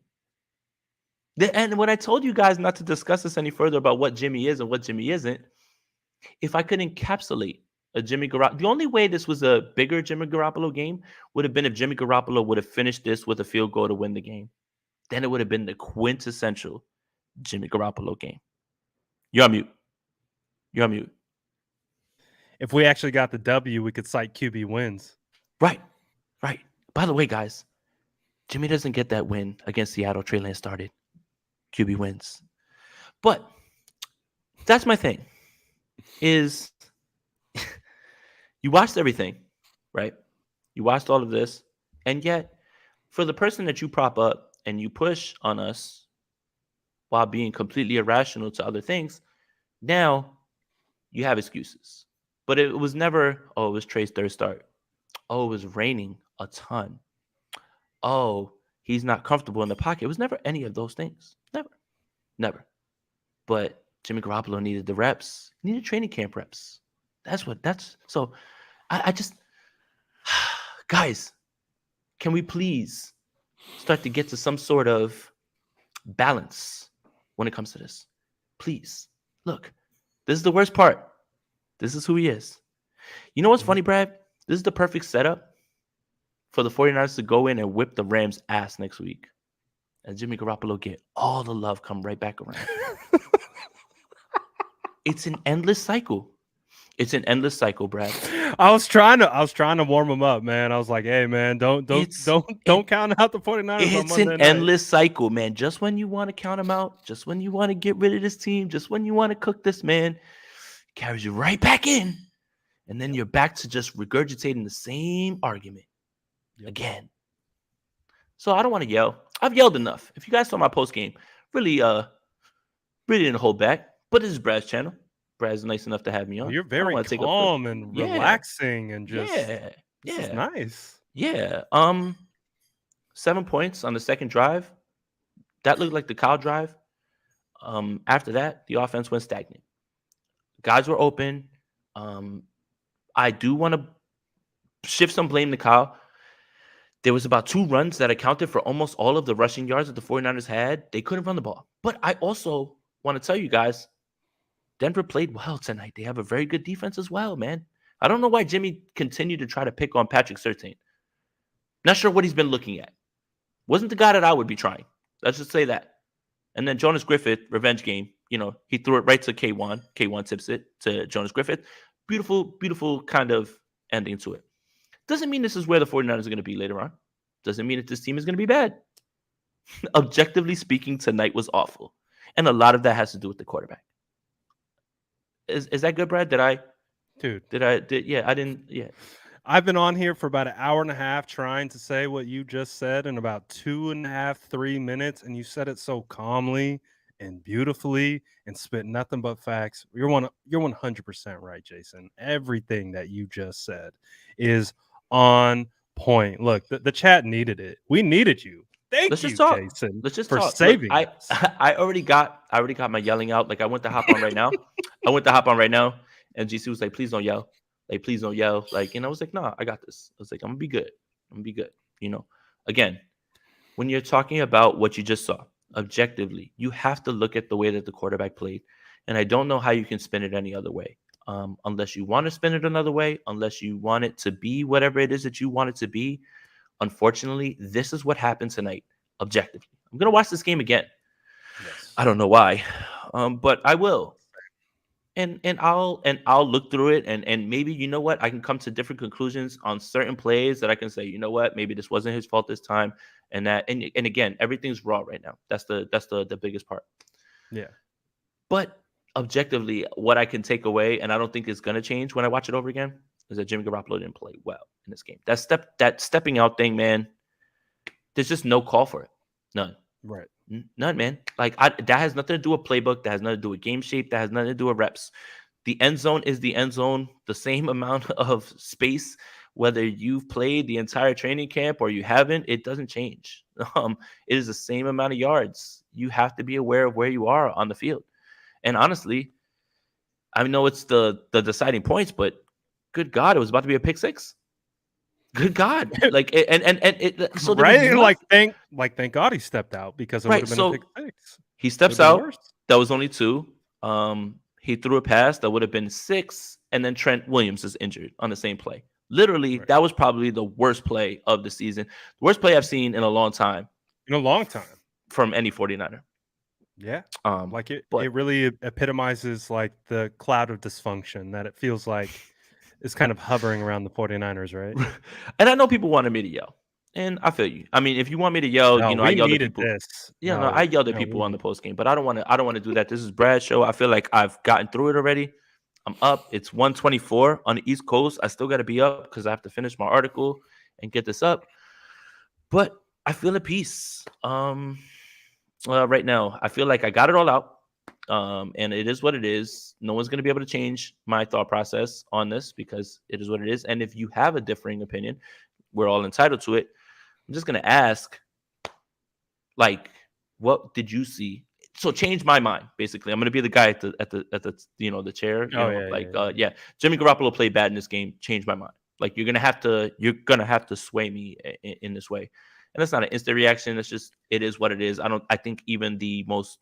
S5: And when I told you guys not to discuss this any further about what Jimmy is and what Jimmy isn't, if I could encapsulate a Jimmy Garoppolo, the only way this was a bigger Jimmy Garoppolo game would have been if Jimmy Garoppolo would have finished this with a field goal to win the game. Then it would have been the quintessential Jimmy Garoppolo game. You're on mute. You're on mute.
S1: If we actually got the W, we could cite QB wins.
S5: Right. By the way, guys, Jimmy doesn't get that win against Seattle. Trey Lance started. QB wins. But that's my thing, is you watched everything, right? You watched all of this, and yet for the person that you prop up and you push on us while being completely irrational to other things, now you have excuses. But it was never, oh, it was Trey's third start. Oh, it was raining a ton. Oh, he's not comfortable in the pocket. It was never any of those things. Never. But Jimmy Garoppolo needed the reps. He needed training camp reps. So I just, guys, can we please start to get to some sort of balance when it comes to this? Please. Look, this is the worst part. This is who he is. You know what's funny, Brad? This is the perfect setup for the 49ers to go in and whip the Rams' ass next week. And Jimmy Garoppolo get all the love come right back around. It's an endless cycle. It's an endless cycle, Brad.
S1: I was trying to warm him up, man. I was like, hey, man, don't count out the 49ers on
S5: It's
S1: Monday
S5: an
S1: night.
S5: endless cycle, man. Just when you want to count him out, just when you want to get rid of this team, just when you want to cook this man, carries you right back in. And then you're back to just regurgitating the same argument again. So I don't want to yell. I've yelled enough. If you guys saw my post game, really didn't hold back. But this is Brad's channel. Brad's nice enough to have me on.
S1: You're very calm and relaxing and just this is nice.
S5: Yeah. 7 points on the second drive. That looked like the Kyle drive. After that, the offense went stagnant. Guys were open. I do want to shift some blame to Kyle. There was about 2 runs that accounted for almost all of the rushing yards that the 49ers had. They couldn't run the ball. But I also want to tell you guys, Denver played well tonight. They have a very good defense as well, man. I don't know why Jimmy continued to try to pick on Patrick Surtain. Not sure what he's been looking at. Wasn't the guy that I would be trying. Let's just say that. And then Jonas Griffith, revenge game. He threw it right to K1. K1 tips it to Jonas Griffith. Beautiful, beautiful kind of ending to it. Doesn't mean this is where the 49ers are going to be later on. Doesn't mean that this team is going to be bad. Objectively speaking, tonight was awful. And a lot of that has to do with the quarterback. Is that good, Brad? I didn't.
S1: I've been on here for about an hour and a half trying to say what you just said in about 2.5, 3 minutes, and you said it so calmly and beautifully and spit nothing but facts. You're 100% right, Jason. Everything that you just said is on point. Look, the chat needed it. We needed you. Thank you, Jason.
S5: Let's just
S1: for
S5: talk.
S1: saving
S5: Look,
S1: us.
S5: I already got my yelling out. Like I went to hop on right now. And GC was like, "Please don't yell. Like, please don't yell." Like, and I was like, "No, I got this." I was like, "I'm gonna be good. Again, when you're talking about what you just saw, objectively, you have to look at the way that the quarterback played. And I don't know how you can spin it any other way. Unless you want to spin it another way, unless you want it to be whatever it is that you want it to be. Unfortunately, this is what happened tonight. objectively. I'm gonna watch this game again.
S1: Yes.
S5: I don't know why, but I will. And I'll look through it and maybe, you know what, I can come to different conclusions on certain plays that I can say, you know what, maybe this wasn't his fault this time, and again, everything's raw right now. That's the biggest part.
S1: Yeah.
S5: But objectively, what I can take away, and I don't think it's gonna change when I watch it over again, is that Jimmy Garoppolo didn't play well in this game. That stepping out thing, man. There's just no call for it. None.
S1: Right.
S5: None, man. Like that has nothing to do with playbook. That has nothing to do with game shape. That has nothing to do with reps. The end zone is the end zone. The same amount of space, whether you've played the entire training camp or you haven't, it doesn't change. It is the same amount of yards. You have to be aware of where you are on the field. And honestly, I know it's the deciding points, but good God, it was about to be a pick six. Good God, like so
S1: right, thank God he stepped out, because it would have been a pick six.
S5: He steps out. That was only 2. He threw a pass that would have been 6, and then Trent Williams is injured on the same play. Literally, That was probably the worst play of the season. The worst play I've seen in a long time. From any 49er.
S1: Yeah. It really epitomizes like the cloud of dysfunction that it feels like is kind of hovering around the 49ers, right?
S5: And I know people wanted me to yell. And I feel you. I mean, if you want me to yell, I yelled at people. I yelled at people on the post game, but I don't want to do that. This is Brad's show. I feel like I've gotten through it already. I'm up. It's 1:24 on the East Coast. I still got to be up because I have to finish my article and get this up. But I feel at peace. Right now, I feel like I got it all out. And it is what it is. No one's going to be able to change my thought process on this because it is what it is. And if you have a differing opinion, we're all entitled to it. I'm just going to ask, like, what did you see? So change my mind. Basically, I'm going to be the guy at the chair. Jimmy Garoppolo played bad in this game. Change my mind. Like you're gonna have to sway me in this way. And that's not an instant reaction. It's just it is what it is. I think even the most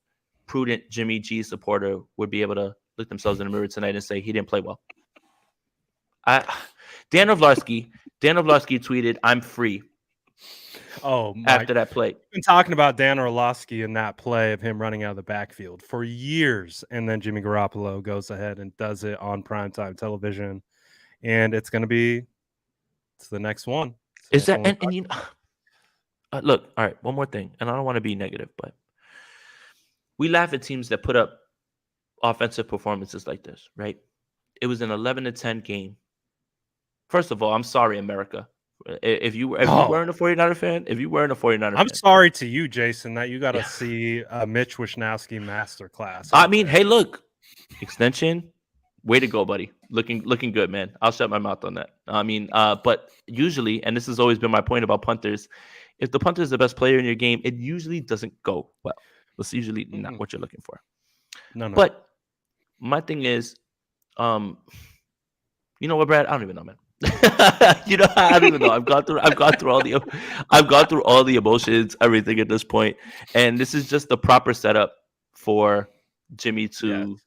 S5: prudent Jimmy G supporter would be able to look themselves in the mirror tonight and say he didn't play well. Dan Orlovsky tweeted, "I'm free." After that play,
S1: we've been talking about Dan Orlovsky in that play of him running out of the backfield for years, and then Jimmy Garoppolo goes ahead and does it on primetime television, and it's the next one.
S5: Is that and you know, look, all right, one more thing, and I don't want to be negative, but we laugh at teams that put up offensive performances like this, right? It was an 11-10 game. First of all, I'm sorry, America. If you weren't a 49er fan,
S1: I'm sorry to you, Jason, that you got to see a Mitch Wishnowsky masterclass.
S5: I mean, hey, look, extension, way to go, buddy. Looking good, man. I'll shut my mouth on that. I mean, but usually, and this has always been my point about punters, if the punter is the best player in your game, it usually doesn't go well. It's usually not what you're looking for. No. But my thing is, you know what, Brad? I don't even know, man. I don't even know. I've gone through all the emotions, everything at this point, and this is just the proper setup for Jimmy to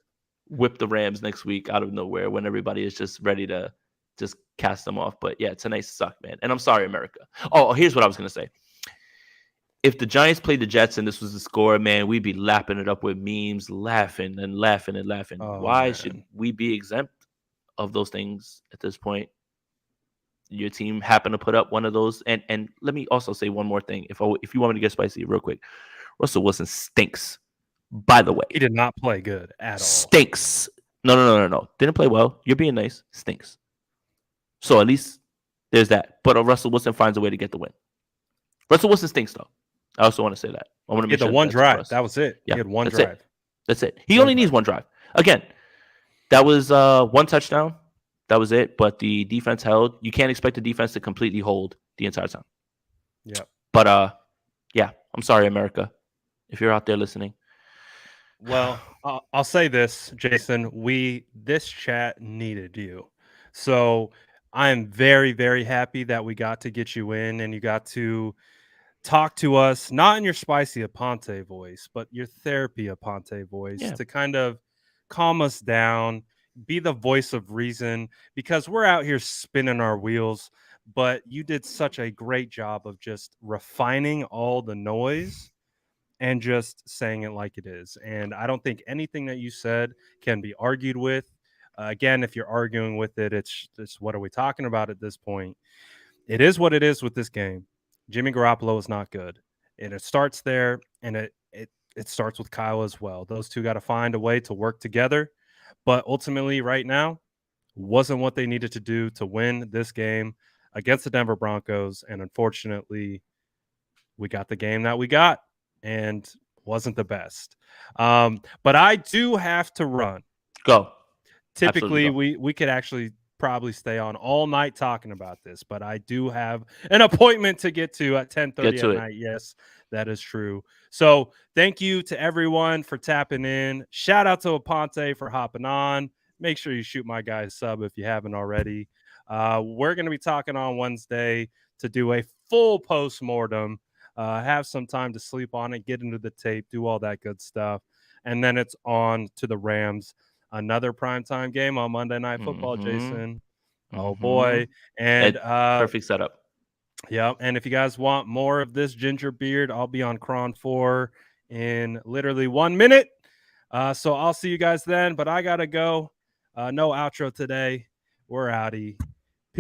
S5: whip the Rams next week out of nowhere when everybody is just ready to just cast them off. But yeah, tonight sucked, man. And I'm sorry, America. Oh, here's what I was gonna say. If the Giants played the Jets and this was the score, man, we'd be lapping it up with memes, laughing.
S1: Oh,
S5: Why should we be exempt of those things at this point? Your team happened to put up one of those. And let me also say one more thing. If you want me to get spicy real quick, Russell Wilson stinks. By the way,
S1: he did not play good at all.
S5: Stinks. No. Didn't play well. You're being nice. Stinks. So at least there's that. But Russell Wilson finds a way to get the win. Russell Wilson stinks, though. I also want to say that. I want to make
S1: sure one drive. That was it.
S5: Yeah,
S1: he had one drive.
S5: That's it. He only needs one drive. Again, that was one touchdown. That was it. But the defense held. You can't expect the defense to completely hold the entire time.
S1: Yeah.
S5: But yeah, I'm sorry, America, if you're out there listening.
S1: Well, I'll say this, Jason. This chat needed you. So I am very, very happy that we got to get you in and you got to talk to us, not in your spicy Aponte voice, but your therapy Aponte voice to kind of calm us down, be the voice of reason, because we're out here spinning our wheels, but you did such a great job of just refining all the noise and just saying it like it is. And I don't think anything that you said can be argued with. Again, if you're arguing with it, it's what are we talking about at this point? It is what it is with this game. Jimmy Garoppolo is not good, and it starts there, and it starts with Kyle as well. Those two got to find a way to work together. But ultimately, right now, wasn't what they needed to do to win this game against the Denver Broncos. And unfortunately, we got the game that we got, and wasn't the best. But I do have to run.
S5: Go.
S1: Typically,
S5: Absolutely
S1: we could actually probably stay on all night talking about this, but I do have an appointment to get to at 10:30
S5: Get to
S1: at
S5: it.
S1: night. Yes, that is true. So thank you to everyone for tapping in. Shout out to Aponte for hopping on. Make sure you shoot my guy a sub if you haven't already. We're going to be talking on Wednesday to do a full post-mortem, have some time to sleep on it, get into the tape, do all that good stuff. And then it's on to the Rams. Another primetime game on Monday Night Football, Jason. Oh, boy. And
S5: perfect setup.
S1: yeah, and if you guys want more of this ginger beard, I'll be on Cron 4 in literally 1 minute. So I'll see you guys then, but I got to go. No outro today. We're outie.